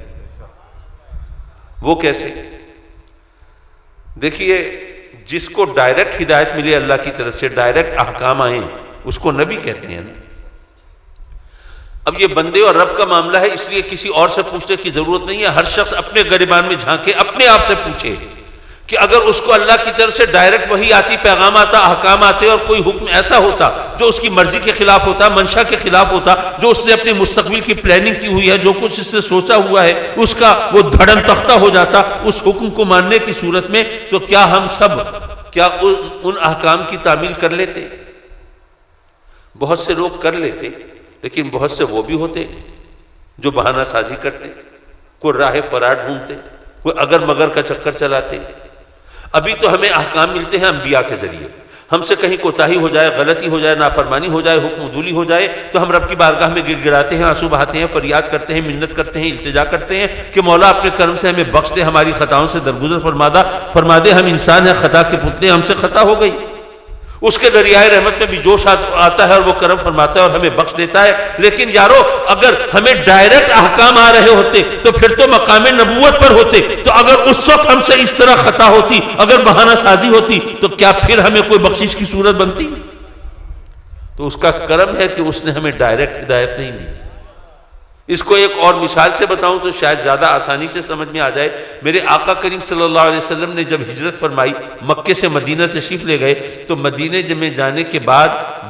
وہ کیسے؟ دیکھیے، جس کو ڈائریکٹ ہدایت ملے اللہ کی طرف سے، ڈائریکٹ احکام آئیں، اس کو نبی کہتے ہیں نا۔ اب یہ بندے اور رب کا معاملہ ہے، اس لیے کسی اور سے پوچھنے کی ضرورت نہیں ہے۔ ہر شخص اپنے گریبان میں جھانکے، اپنے آپ سے پوچھے کہ اگر اس کو اللہ کی طرف سے ڈائریکٹ وحی آتی، پیغام آتا، احکام آتے، اور کوئی حکم ایسا ہوتا جو اس کی مرضی کے خلاف ہوتا، منشا کے خلاف ہوتا، جو اس نے اپنے مستقبل کی پلاننگ کی ہوئی ہے، جو کچھ اس نے سوچا ہوا ہے، اس کا وہ دھڑن تختہ ہو جاتا اس حکم کو ماننے کی صورت میں، تو کیا ہم سب ان احکام کی تعمیل کر لیتے؟ بہت سے لوگ کر لیتے، لیکن بہت سے وہ بھی ہوتے جو بہانہ سازی کرتے، کوئی راہ فرار ڈھونڈتے، کوئی اگر مگر کا چکر چلاتے؟ ابھی تو ہمیں احکام ملتے ہیں انبیاء کے ذریعے. ہم سے کہیں کوتاہی ہو جائے، غلطی ہو جائے، نافرمانی ہو جائے، حکم عدولی ہو جائے تو ہم رب کی بارگاہ میں گڑ گڑاتے ہیں، آنسو بہاتے ہیں، فریاد کرتے ہیں، منت کرتے ہیں، التجا کرتے ہیں کہ مولا اپنے کرم سے ہمیں بخش دے، ہماری خطاؤں سے درگزر فرما دے، ہم انسان ہیں، خطا کے پتلے، ہم سے خطا ہو گئی. اس کے دریائے رحمت میں بھی جوش آتا ہے اور وہ کرم فرماتا ہے اور ہمیں بخش دیتا ہے. لیکن یارو اگر ہمیں ڈائریکٹ احکام آ رہے ہوتے تو پھر تو مقام نبوت پر ہوتے. تو اگر اس وقت ہم سے اس طرح خطا ہوتی، اگر بہانہ سازی ہوتی، تو کیا پھر ہمیں کوئی بخشش کی صورت بنتی؟ تو اس کا کرم ہے کہ اس نے ہمیں ڈائریکٹ ہدایت نہیں دی. اس کو ایک اور مثال سے بتاؤں تو شاید زیادہ آسانی سے سمجھ میں آ جائے. میرے آقا کریم صلی اللہ علیہ وسلم نے جب ہجرت فرمائی، مکے سے مدینہ تشریف لے گئے، تو مدینہ میں جانے کے بعد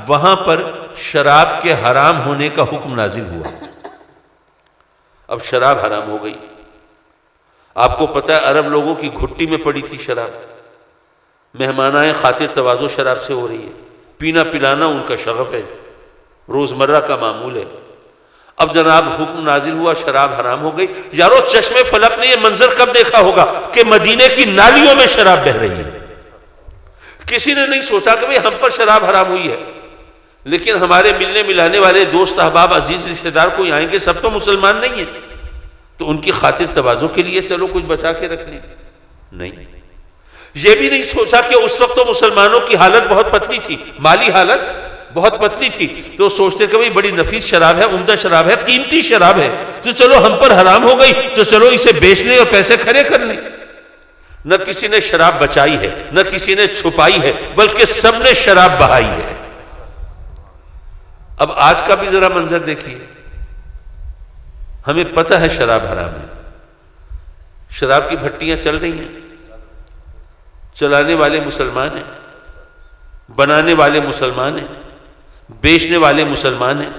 وہاں پر شراب کے حرام ہونے کا حکم نازل ہوا. اب شراب حرام ہو گئی. آپ کو پتہ ہے عرب لوگوں کی گھٹی میں پڑی تھی شراب. مہمانائیں خاطر تواضع شراب سے ہو رہی ہے. پینا پلانا ان کا شغف ہے، روزمرہ کا معمول ہے. اب جناب حکم نازل ہوا، شراب حرام ہو گئی. یارو چشم فلک نے یہ منظر کب دیکھا ہوگا کہ مدینے کی نالیوں میں شراب بہہ رہی ہے. کسی نے نہیں سوچا کہ ہم پر شراب حرام ہوئی ہے. لیکن ہمارے ملنے ملانے والے دوست احباب عزیز رشتہ دار کوئی آئیں گے، سب تو مسلمان نہیں ہیں، تو ان کی خاطر تواضع کے لیے چلو کچھ بچا کے رکھ لیں. نہیں، یہ بھی نہیں سوچا کہ اس وقت تو مسلمانوں کی حالت بہت پتلی تھی، مالی حالت بہت پتلی تھی. تو سوچتے کہ بھئی بڑی نفیس شراب ہے، عمدہ شراب ہے، قیمتی شراب ہے، تو چلو ہم پر حرام ہو گئی تو چلو اسے بیچ لیں اور پیسے کھڑے کر لیں. نہ کسی نے شراب بچائی ہے، نہ کسی نے چھپائی ہے، بلکہ سب نے شراب بہائی ہے. اب آج کا بھی ذرا منظر دیکھیے. ہمیں پتہ ہے شراب حرام ہے، شراب کی بھٹیاں چل رہی ہیں، چلانے والے مسلمان ہیں، بنانے والے مسلمان ہیں، بیچنے والے مسلمان ہیں،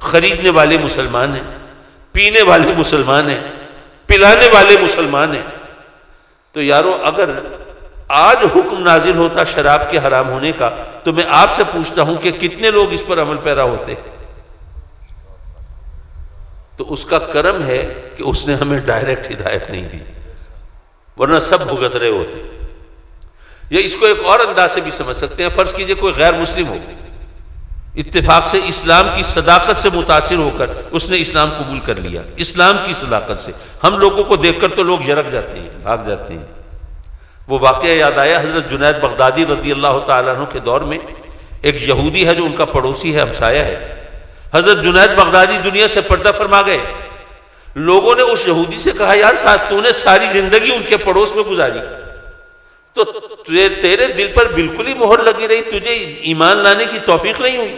خریدنے والے مسلمان ہیں، پینے والے مسلمان ہیں، پلانے والے مسلمان ہیں. تو یارو اگر آج حکم نازل ہوتا شراب کے حرام ہونے کا تو میں آپ سے پوچھتا ہوں کہ کتنے لوگ اس پر عمل پیرا ہوتے؟ تو اس کا کرم ہے کہ اس نے ہمیں ڈائریکٹ ہدایت نہیں دی، ورنہ سب بھگت رہے ہوتے. یا اس کو ایک اور انداز سے بھی سمجھ سکتے ہیں. فرض کیجئے کوئی غیر مسلم ہو، اتفاق سے اسلام کی صداقت سے متاثر ہو کر اس نے اسلام قبول کر لیا. اسلام کی صداقت سے ہم لوگوں کو دیکھ کر تو لوگ یرک جاتے ہیں، بھاگ جاتے ہیں. وہ واقعہ یاد آیا حضرت جنید بغدادی رضی اللہ تعالیٰ عنہ کے دور میں ایک یہودی ہے جو ان کا پڑوسی ہے، ہمسایہ ہے. حضرت جنید بغدادی دنیا سے پردہ فرما گئے. لوگوں نے اس یہودی سے کہا یار تو نے ساری زندگی ان کے پڑوس میں گزاری تو تیرے دل پر بالکل ہی مہر لگی رہی، تجھے ایمان لانے کی توفیق نہیں ہوئی.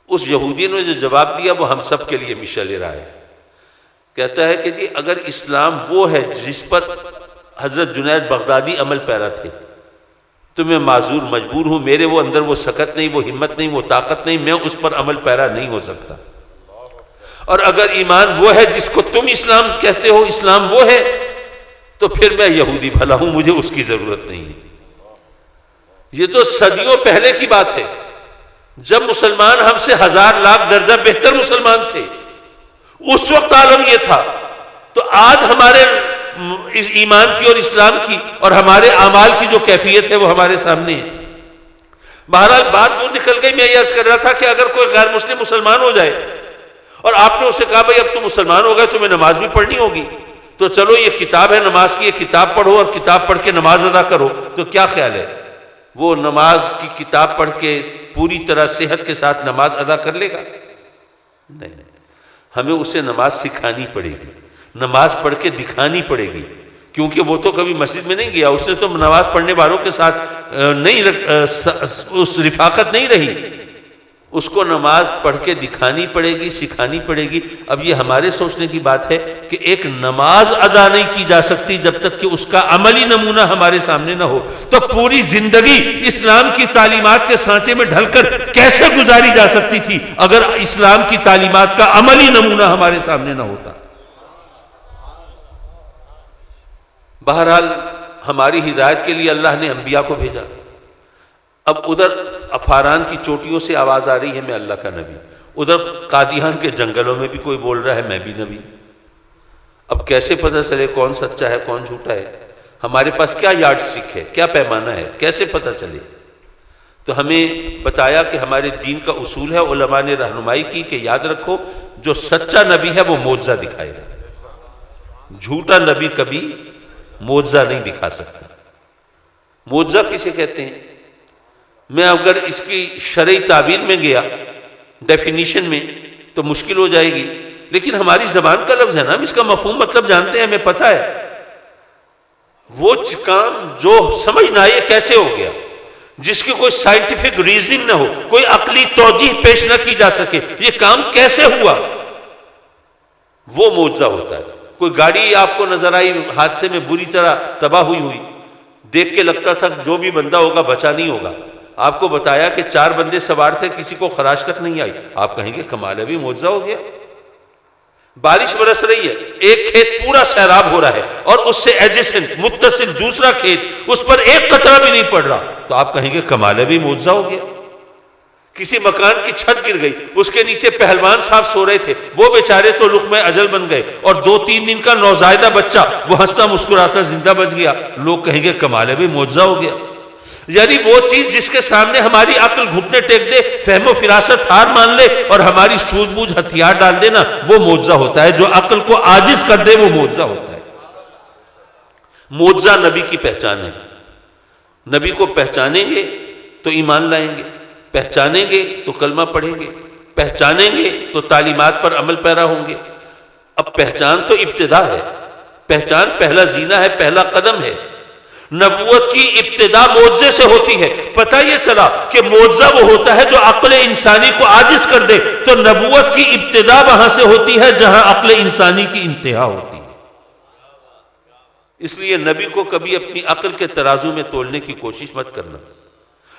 اس یہودی نے جو جواب دیا وہ ہم سب کے لیے مشعل راہ ہے. کہتا ہے کہ جی اگر اسلام وہ ہے جس پر حضرت جنید بغدادی عمل پیرا تھے تو میں معذور مجبور ہوں، میرے وہ اندر وہ سکت نہیں، وہ ہمت نہیں، وہ طاقت نہیں، میں اس پر عمل پیرا نہیں ہو سکتا. اور اگر ایمان وہ ہے جس کو تم اسلام کہتے ہو، اسلام وہ ہے، تو پھر میں یہودی بھلا ہوں، مجھے اس کی ضرورت نہیں ہے. یہ تو صدیوں پہلے کی بات ہے جب مسلمان ہم سے 1000 لاکھ درجہ بہتر مسلمان تھے. اس وقت عالم یہ تھا. تو آج ہمارے اس ایمان کی اور اسلام کی اور ہمارے اعمال کی جو کیفیت ہے وہ ہمارے سامنے ہے. بہرحال بات دور نکل گئی. میں یہ عرض کر رہا تھا کہ اگر کوئی غیر مسلم مسلمان ہو جائے اور آپ نے اسے کہا بھائی اب تم مسلمان ہو گئے تمہیں نماز بھی پڑھنی ہوگی، تو چلو یہ کتاب ہے نماز کی، یہ کتاب پڑھو اور کتاب پڑھ کے نماز ادا کرو، تو کیا خیال ہے وہ نماز کی کتاب پڑھ کے پوری طرح صحت کے ساتھ نماز ادا کر لے گا؟ نہیں. ہمیں اسے نماز سکھانی پڑے گی، نماز پڑھ کے دکھانی پڑے گی، کیونکہ وہ تو کبھی مسجد میں نہیں گیا، اس نے تو نماز پڑھنے والوں کے ساتھ اس رفاقت نہیں رہی. اس کو نماز پڑھ کے دکھانی پڑے گی، سکھانی پڑے گی. اب یہ ہمارے سوچنے کی بات ہے کہ ایک نماز ادا نہیں کی جا سکتی جب تک کہ اس کا عملی نمونہ ہمارے سامنے نہ ہو. تو پوری زندگی اسلام کی تعلیمات کے سانچے میں ڈھل کر کیسے گزاری جا سکتی تھی اگر اسلام کی تعلیمات کا عملی نمونہ ہمارے سامنے نہ ہوتا؟ بہرحال ہماری ہدایت کے لیے اللہ نے انبیاء کو بھیجا. اب ادھر افاران کی چوٹیوں سے آواز آ رہی ہے میں اللہ کا نبی، ادھر قادیان کے جنگلوں میں بھی کوئی بول رہا ہے میں بھی نبی. اب کیسے پتہ چلے کون سچا ہے کون جھوٹا ہے؟ ہمارے پاس کیا یارڈ اسٹک ہے، کیا پیمانہ ہے، کیسے پتہ چلے؟ تو ہمیں بتایا کہ ہمارے دین کا اصول ہے، علماء نے رہنمائی کی کہ یاد رکھو جو سچا نبی ہے وہ معجزہ دکھائے گا، جھوٹا نبی کبھی معجزہ نہیں دکھا سکتا۔ معجزہ کسے کہتے ہیں؟ میں اگر اس کی شرعی تعبیر میں گیا ڈیفینیشن میں تو مشکل ہو جائے گی، لیکن ہماری زبان کا لفظ ہے نا، ہم اس کا مفہوم مطلب جانتے ہیں، ہمیں پتہ ہے وہ کام جو سمجھ نہ آئے کیسے ہو گیا، جس کی کوئی سائنٹیفک ریزننگ نہ ہو، کوئی عقلی توجیہ پیش نہ کی جا سکے، یہ کام کیسے ہوا، وہ معجزہ ہوتا ہے۔ کوئی گاڑی آپ کو نظر آئی حادثے میں بری طرح تباہ ہوئی، دیکھ کے لگتا تھا جو بھی بندہ ہوگا بچا نہیں ہوگا، آپ کو بتایا کہ 4 بندے سوار تھے، کسی کو خراش تک نہیں آئی، آپ کہیں گے کمال ہے، بھی معجزہ ہو گیا۔ بارش برس رہی ہے، ایک کھیت پورا سیراب ہو رہا ہے اور اس سے ایڈجسنٹ متصل دوسرا کھیت، اس پر ایک قطرہ بھی نہیں پڑ رہا، تو آپ کہیں گے کمال ہے، بھی معجزہ ہو گیا۔ کسی مکان کی چھت گر گئی، اس کے نیچے پہلوان صاحب سو رہے تھے، وہ بیچارے تو لقمہ اجل بن گئے، اور 2-3 دن کا نوزائیدہ بچہ وہ ہنستا مسکراتا زندہ بچ گیا، لوگ کہیں گے کمال ہے، بھی معجزہ ہو گیا۔ یعنی وہ چیز جس کے سامنے ہماری عقل گھٹنے ٹیک دے، فہم و فراست ہار مان لے اور ہماری سوجھ بوجھ ہتھیار ڈال دے نا، وہ معجزہ ہوتا ہے۔ جو عقل کو عاجز کر دے وہ معجزہ ہوتا ہے۔ معجزہ نبی کی پہچان ہے۔ نبی کو پہچانیں گے تو ایمان لائیں گے، پہچانیں گے تو کلمہ پڑھیں گے، پہچانیں گے تو تعلیمات پر عمل پیرا ہوں گے۔ اب پہچان تو ابتدا ہے، پہچان پہلا زینہ ہے، پہلا قدم ہے۔ نبوت کی ابتدا معجزے سے ہوتی ہے۔ پتہ یہ چلا کہ معجزہ وہ ہوتا ہے جو عقل انسانی کو عاجز کر دے، تو نبوت کی ابتدا وہاں سے ہوتی ہے جہاں عقل انسانی کی انتہا ہوتی ہے۔ اس لیے نبی کو کبھی اپنی عقل کے ترازو میں تولنے کی کوشش مت کرنا۔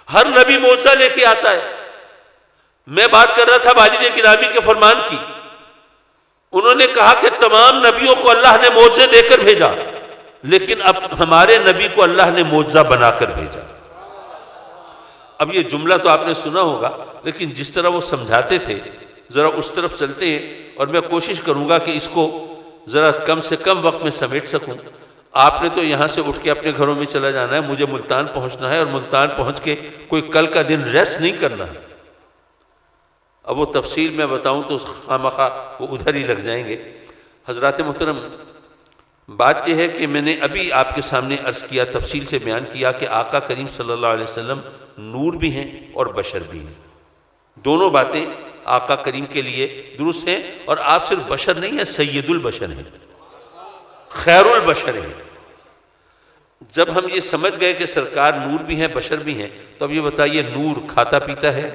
ہر نبی معجزہ لے کے آتا ہے۔ میں بات کر رہا تھا والد گرامی کے فرمان کی، انہوں نے کہا کہ تمام نبیوں کو اللہ نے معجزے دے کر بھیجا، لیکن اب ہمارے نبی کو اللہ نے معجزہ بنا کر بھیجا۔ اب یہ جملہ تو آپ نے سنا ہوگا، لیکن جس طرح وہ سمجھاتے تھے ذرا اس طرف چلتے ہیں، اور میں کوشش کروں گا کہ اس کو ذرا کم سے کم وقت میں سمیٹ سکوں۔ آپ نے تو یہاں سے اٹھ کے اپنے گھروں میں چلا جانا ہے، مجھے ملتان پہنچنا ہے، اور ملتان پہنچ کے کوئی کل کا دن ریسٹ نہیں کرنا ہے۔ اب وہ تفصیل میں بتاؤں تو خامخواہ وہ ادھر ہی لگ جائیں گے۔ حضرات محترم، بات یہ ہے کہ میں نے ابھی آپ کے سامنے عرض کیا، تفصیل سے بیان کیا کہ آقا کریم صلی اللہ علیہ وسلم نور بھی ہیں اور بشر بھی ہیں۔ دونوں باتیں آقا کریم کے لیے درست ہیں، اور آپ صرف بشر نہیں ہیں، سید البشر ہیں، خیر البشر ہیں۔ جب ہم یہ سمجھ گئے کہ سرکار نور بھی ہیں بشر بھی ہیں، تو اب یہ بتائیے نور کھاتا پیتا ہے؟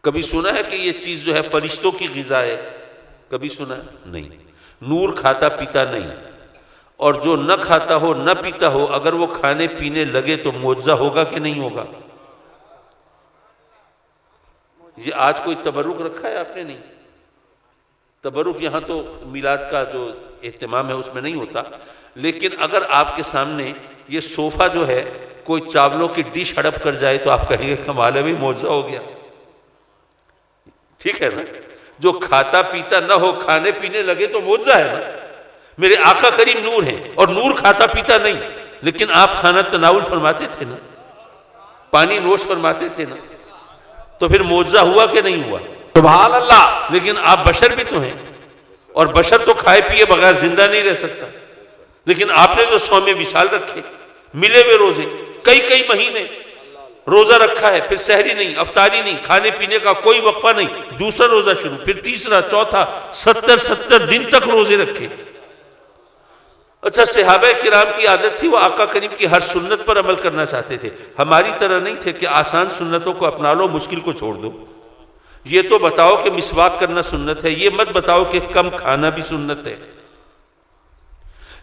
کبھی سنا ہے کہ یہ چیز جو ہے فرشتوں کی غذا ہے؟ کبھی سنا ہے؟ نہیں۔ نور کھاتا پیتا نہیں، اور جو نہ کھاتا ہو نہ پیتا ہو اگر وہ کھانے پینے لگے تو معجزہ ہوگا کہ نہیں ہوگا؟ یہ آج کوئی تبرک رکھا ہے آپ نے؟ نہیں۔ تبرک یہاں تو میلاد کا جو اہتمام ہے اس میں نہیں ہوتا، لیکن اگر آپ کے سامنے یہ صوفہ جو ہے کوئی چاولوں کی ڈش ہڑپ کر جائے تو آپ کہیں گے کمال ہے، بھی معجزہ ہو گیا۔ ٹھیک ہے نا؟ جو کھاتا پیتا نہ ہو کھانے پینے لگے تو معجزہ ہے نا۔ میرے آقا کریم نور ہیں، اور نور کھاتا پیتا نہیں، لیکن آپ کھانا تناول فرماتے تھے نا، پانی نوش فرماتے تھے نا، تو پھر معجزہ ہوا کہ نہیں ہوا؟ سبحان اللہ۔ لیکن آپ بشر بھی تو ہیں، اور بشر تو کھائے پیے بغیر زندہ نہیں رہ سکتا، لیکن آپ نے جو صوم وصال رکھے، ملے ہوئے روزے، کئی مہینے روزہ رکھا ہے، پھر سحری نہیں، افطاری نہیں، کھانے پینے کا کوئی وقفہ نہیں، دوسرا روزہ شروع، پھر تیسرا، چوتھا، 70 دن تک روزے رکھے۔ اچھا، صحابہ کرام کی عادت تھی وہ آقا کریم کی ہر سنت پر عمل کرنا چاہتے تھے، ہماری طرح نہیں تھے کہ آسان سنتوں کو اپنا لو مشکل کو چھوڑ دو۔ یہ تو بتاؤ کہ مسواک کرنا سنت ہے، یہ مت بتاؤ کہ کم کھانا بھی سنت ہے۔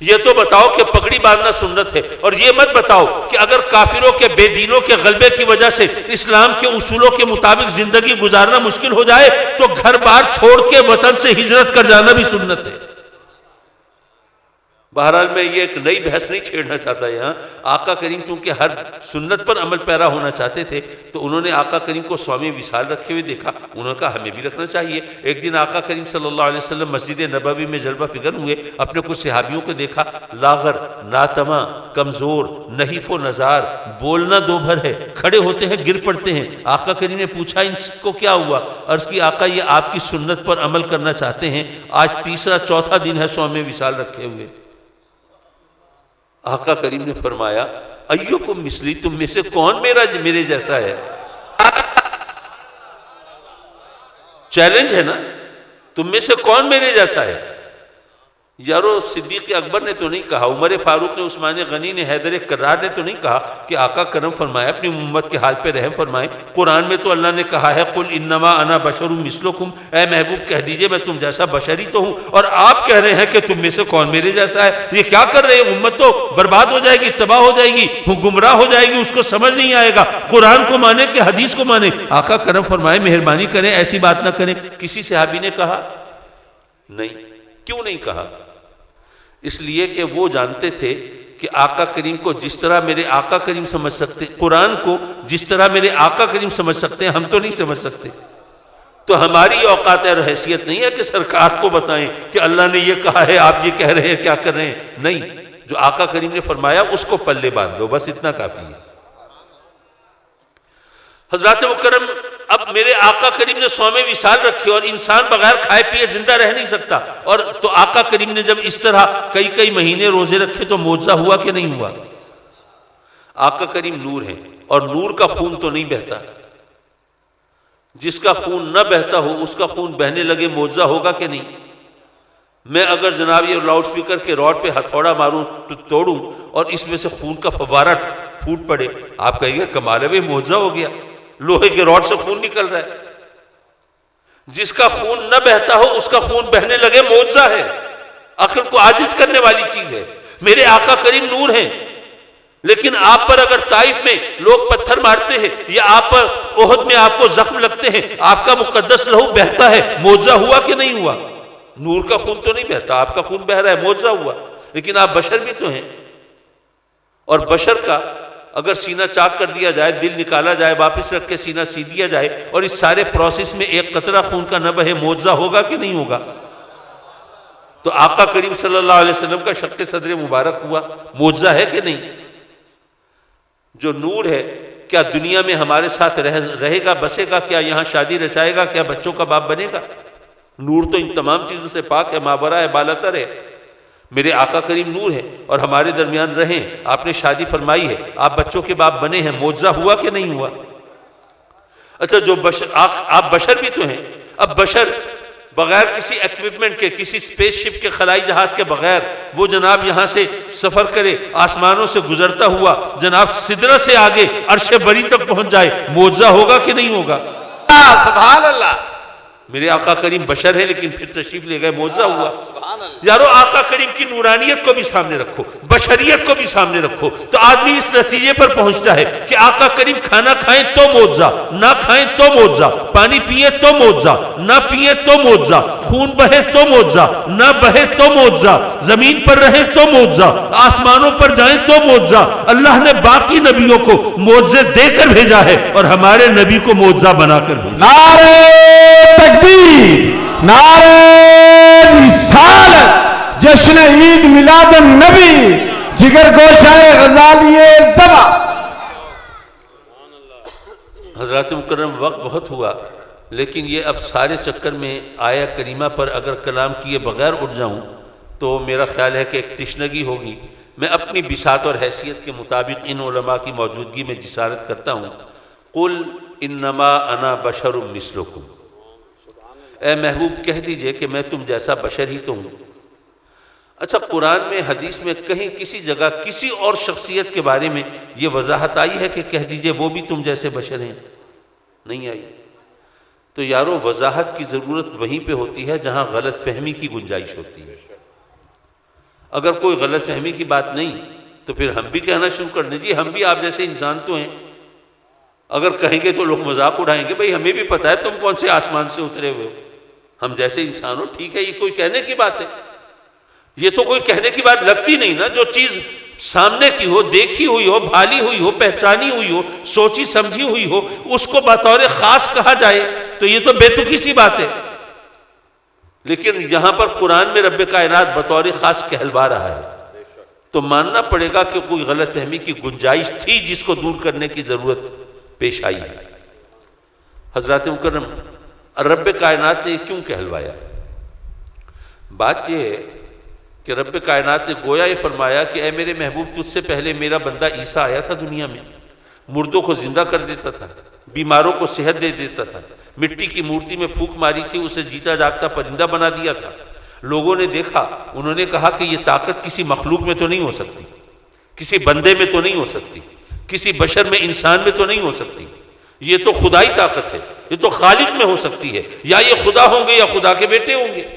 یہ تو بتاؤ کہ پگڑی باندھنا سنت ہے، اور یہ مت بتاؤ کہ اگر کافروں کے بے دینوں کے غلبے کی وجہ سے اسلام کے اصولوں کے مطابق زندگی گزارنا مشکل ہو جائے تو گھر بار چھوڑ کے وطن سے ہجرت کر جانا بھی سنت ہے۔ بہرحال میں یہ ایک نئی بحث نہیں چھیڑنا چاہتا یہاں. آقا کریم چونکہ ہر سنت پر عمل پیرا ہونا چاہتے تھے تو انہوں نے آقا کریم کو صوم وصال رکھے ہوئے دیکھا. انہوں نے کہا ہمیں بھی رکھنا چاہیے. ایک دن آقا کریم صلی اللہ علیہ وسلم مسجد نبوی میں جلوہ فکر ہوئے, اپنے کچھ صحابیوں کو دیکھا, لاغر, ناتما, کمزور, نحیف و نزار, بولنا دو بھر ہے, کھڑے ہوتے ہیں گر پڑتے ہیں. آقا کریم نے پوچھا ان کو کیا ہوا؟ عرض کی آقا یہ آپ کی سنت پر عمل کرنا چاہتے ہیں, آج تیسرا چوتھا دن ہے صوم وصال رکھے ہوئے. آقا کریم نے فرمایا ایوکم مثلی, تم میں سے کون میرے جیسا ہے؟ چیلنج ہے نا, تم میں سے کون میرے جیسا ہے؟ یارو صدیق اکبر نے تو نہیں کہا, عمر فاروق نے, عثمان غنی نے, حیدر کرار نے تو نہیں کہا کہ آقا کرم فرمائے اپنی امت کے حال پہ رحم فرمائیں. قرآن میں تو اللہ نے کہا ہے قل انما انا بشر مثلکم, اے محبوب کہہ دیجئے میں تم جیسا بشری تو ہوں. اور آپ کہہ رہے ہیں کہ تم میں سے کون میرے جیسا ہے؟ یہ کیا کر رہے ہیں؟ امت تو برباد ہو جائے گی, تباہ ہو جائے گی, گمراہ ہو جائے گی, اس کو سمجھ نہیں آئے گا. قرآن کو مانے کہ حدیث کو مانے؟ آقا کرم فرمائے مہربانی کریں ایسی بات نہ کریں. کسی صحابی نے کہا نہیں. کیوں نہیں کہا؟ اس لیے کہ وہ جانتے تھے کہ آقا کریم کو جس طرح میرے آقا کریم سمجھ سکتے, قرآن کو جس طرح میرے آقا کریم سمجھ سکتے ہیں, ہم تو نہیں سمجھ سکتے. تو ہماری اوقات اور حیثیت نہیں ہے کہ سرکار کو بتائیں کہ اللہ نے یہ کہا ہے, آپ یہ کہہ رہے ہیں, کیا کر رہے ہیں. نہیں, جو آقا کریم نے فرمایا اس کو پلے باندھ دو, بس اتنا کافی ہے. حضرات مکرم, اب میرے آقا کریم نے صوم وصال رکھے اور انسان بغیر کھائے پیے زندہ رہ نہیں سکتا. اور تو آقا کریم نے جب اس طرح کئی مہینے روزے رکھے تو معجزہ ہوا کہ نہیں ہوا؟ آقا کریم نور ہیں اور نور کا خون تو نہیں بہتا. جس کا خون نہ بہتا ہو اس کا خون بہنے لگے, معجزہ ہوگا کہ نہیں؟ میں اگر جناب یہ لاؤڈ سپیکر کے راڈ پہ ہتھوڑا ماروں تو توڑوں اور اس میں سے خون کا فوارہ پھوٹ پڑے, آپ کہیں گے کمال ہے, معجزہ ہو گیا, لوہے کے راڈ سے خون نکل رہا ہے. جس کا خون نہ بہتا ہو اس کا خون بہنے لگے, معجزہ ہے, عقل کو عاجز کرنے والی چیز ہے. میرے آقا کریم نور ہیں, لیکن آپ پر اگر طائف میں لوگ پتھر مارتے ہیں یا آپ پر احد میں آپ کو زخم لگتے ہیں, آپ کا مقدس لہو بہتا ہے, معجزہ ہوا کہ نہیں ہوا؟ نور کا خون تو نہیں بہتا, آپ کا خون بہ رہا ہے, معجزہ ہوا. لیکن آپ بشر بھی تو ہیں, اور بشر کا اگر سینہ چاک کر دیا جائے, دل نکالا جائے, واپس رکھ کے سینہ سی دیا جائے اور اس سارے پروسیس میں ایک قطرہ خون کا نہ بہے, معجزہ ہوگا کہ نہیں ہوگا؟ تو آقا کریم صلی اللہ علیہ وسلم کا شق صدر مبارک ہوا, معجزہ ہے کہ نہیں؟ جو نور ہے کیا دنیا میں ہمارے ساتھ رہے گا, بسے گا, کیا یہاں شادی رچائے گا, کیا بچوں کا باپ بنے گا؟ نور تو ان تمام چیزوں سے پاک ہے, مابرا ہے, بالاتر ہے. میرے آقا کریم نور ہیں اور ہمارے درمیان رہیں, آپ نے شادی فرمائی ہے, آپ بچوں کے باپ بنے ہیں, معجزہ ہوا کہ نہیں ہوا؟ اچھا, جو بشر, آپ بشر بھی تو ہیں. اب بشر بغیر کسی ایکوپمنٹ کے, کسی اسپیس شپ کے, خلائی جہاز کے بغیر وہ جناب یہاں سے سفر کرے, آسمانوں سے گزرتا ہوا جناب سدرہ سے آگے عرش بری تک پہنچ جائے, معجزہ ہوگا کہ نہیں ہوگا؟ سبحان اللہ. میرے آقا کریم بشر ہے لیکن پھر تشریف لے گئے, معجزہ ہوا. یارو آقا کریم کی نورانیت کو بھی سامنے رکھو, بشریت کو بھی سامنے رکھو, تو آدمی اس نتیجے پر پہنچتا ہے کہ آقا کریم کھانا کھائیں تو معجزہ, نہ کھائیں تو معجزہ, پانی پیئے تو معجزہ, نہ پیئے تو معجزہ, خون بہے تو معجزہ, نہ بہے تو معجزہ, زمین پر رہیں تو معجزہ, آسمانوں پر جائیں تو معجزہ. اللہ نے باقی نبیوں کو معجزے دے کر بھیجا ہے اور ہمارے نبی کو معجزہ بنا کر بھیجا. نعرہ تکبیر, نعرہ رسالت, جشن عید میلاد النبی, جگر گوشائے غزالی زبا. حضرات مکرم, وقت بہت ہوا لیکن یہ اب سارے چکر میں آیا کریمہ پر اگر کلام کیے بغیر اٹھ جاؤں تو میرا خیال ہے کہ ایک تشنگی ہوگی. میں اپنی بساط اور حیثیت کے مطابق ان علماء کی موجودگی میں جسارت کرتا ہوں. قل انما انا بشر مثلکم, اے محبوب کہہ دیجئے کہ میں تم جیسا بشر ہی تو ہوں. اچھا, قرآن میں, حدیث میں کہیں کسی جگہ کسی اور شخصیت کے بارے میں یہ وضاحت آئی ہے کہ کہہ دیجئے وہ بھی تم جیسے بشر ہیں؟ نہیں آئی. تو یارو وضاحت کی ضرورت وہیں پہ ہوتی ہے جہاں غلط فہمی کی گنجائش ہوتی ہے. اگر کوئی غلط فہمی کی بات نہیں تو پھر ہم بھی کہنا شروع کر دیں جی ہم بھی آپ جیسے انسان تو ہیں. اگر کہیں گے تو لوگ مذاق اڑائیں گے, بھئی ہمیں بھی پتہ ہے تم کون سے آسمان سے اترے ہوئے ہو, ہم جیسے انسان ہو. ٹھیک ہے, یہ کوئی کہنے کی بات ہے. یہ تو کوئی کہنے کی بات لگتی نہیں نا. جو چیز سامنے کی ہو، دیکھی ہوئی ہو، بھالی ہوئی ہو، پہچانی ہوئی ہو، سوچی سمجھی ہوئی ہو، اس کو بطور خاص کہا جائے تو یہ تو بے تکی سی بات ہے. لیکن یہاں پر قرآن میں رب کائنات بطور خاص کہلوا رہا ہے تو ماننا پڑے گا کہ کوئی غلط فہمی کی گنجائش تھی جس کو دور کرنے کی ضرورت پیش آئی ہے. حضرات مکرم، رب کائنات نے کیوں کہلوایا؟ بات یہ ہے کہ رب کائنات نے گویا یہ فرمایا کہ اے میرے محبوب، تجھ سے پہلے میرا بندہ عیسیٰ آیا تھا دنیا میں، مردوں کو زندہ کر دیتا تھا، بیماروں کو صحت دے دیتا تھا، مٹی کی مورتی میں پھونک ماری تھی، اسے جیتا جاگتا پرندہ بنا دیا تھا. لوگوں نے دیکھا، انہوں نے کہا کہ یہ طاقت کسی مخلوق میں تو نہیں ہو سکتی، کسی بندے میں تو نہیں ہو سکتی، کسی بشر میں، انسان میں تو نہیں ہو سکتی، یہ تو خدائی طاقت ہے، یہ تو خالق میں ہو سکتی ہے، یا یہ خدا ہوں گے یا خدا کے بیٹے ہوں گے.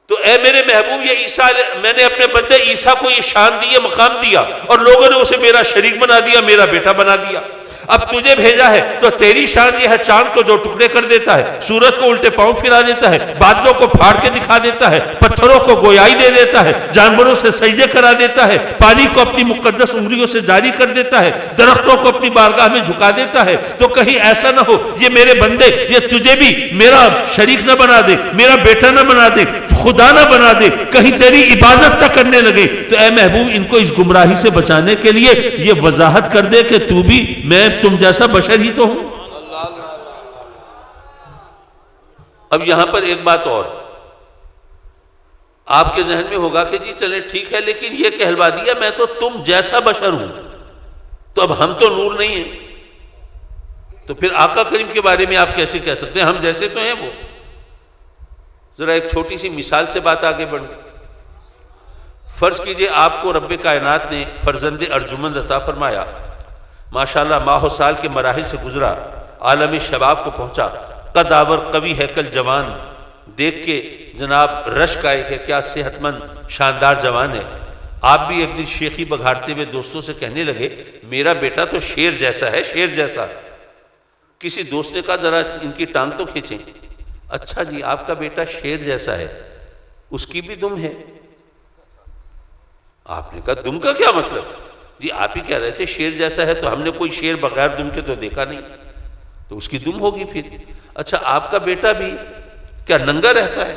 تو اے میرے محبوب، یہ عیسیٰ، میں نے اپنے بندے عیسیٰ کو یہ شان دی، یہ مقام دیا، اور لوگوں نے اسے میرا شریک بنا دیا، میرا بیٹا بنا دیا. اب تجھے بھیجا ہے تو تیری شان یہ ہے، چاند کو جو ٹکڑے کر دیتا ہے، سورج کو الٹے پاؤں پھرا دیتا ہے، بادلوں کو پھاڑ کے دکھا دیتا ہے، پتھروں کو گویائی دے دیتا ہے، جانوروں سے سجدے کرا دیتا ہے، پانی کو اپنی مقدس انگلیوں سے جاری کر دیتا ہے، درختوں کو اپنی بارگاہ میں جھکا دیتا ہے. تو کہیں ایسا نہ ہو یہ میرے بندے یہ تجھے بھی میرا شریک نہ بنا دے، میرا بیٹا نہ بنا دے، خدا نہ بنا دے، کہیں تیری عبادت نہ کرنے لگے. تو اے محبوب، ان کو اس گمراہی سے بچانے کے لیے یہ وضاحت کر دے کہ تو بھی، میں تم جیسا بشر ہی تو ہوں. اب یہاں پر ایک بات اور آپ کے ذہن میں ہوگا کہ جی چلیں ٹھیک ہے، لیکن یہ کہلوا دیا میں تو تم جیسا بشر ہوں، تو اب ہم تو نور نہیں ہیں، تو پھر آقا کریم کے بارے میں آپ کیسے کہہ سکتے ہیں ہم جیسے تو ہیں وہ؟ ذرا ایک چھوٹی سی مثال سے بات آگے بڑھیں. فرض کیجئے آپ کو رب کائنات نے فرزند ارجمند عطا فرمایا، ماشاءاللہ ماہ و سال کے مراحل سے گزرا، عالم شباب کو پہنچا، قد آور قوی ہیکل جوان، دیکھ کے جناب رشک آئے کہ کیا صحت مند شاندار جوان ہے. آپ بھی ایک دن شیخی بگھارتے ہوئے دوستوں سے کہنے لگے میرا بیٹا تو شیر جیسا ہے، شیر جیسا. کسی دوست نے کہا ذرا ان کی ٹانگ تو کھینچیں. اچھا جی آپ کا بیٹا شیر جیسا ہے، اس کی بھی دم ہے؟ آپ نے کہا دم کا کیا مطلب؟ جی آپ ہی کہہ رہے تھے شیر جیسا ہے، تو ہم نے کوئی شیر بغیر دم کے تو دیکھا نہیں، تو اس کی دم ہوگی پھر. اچھا آپ کا بیٹا بھی کیا ننگا رہتا ہے؟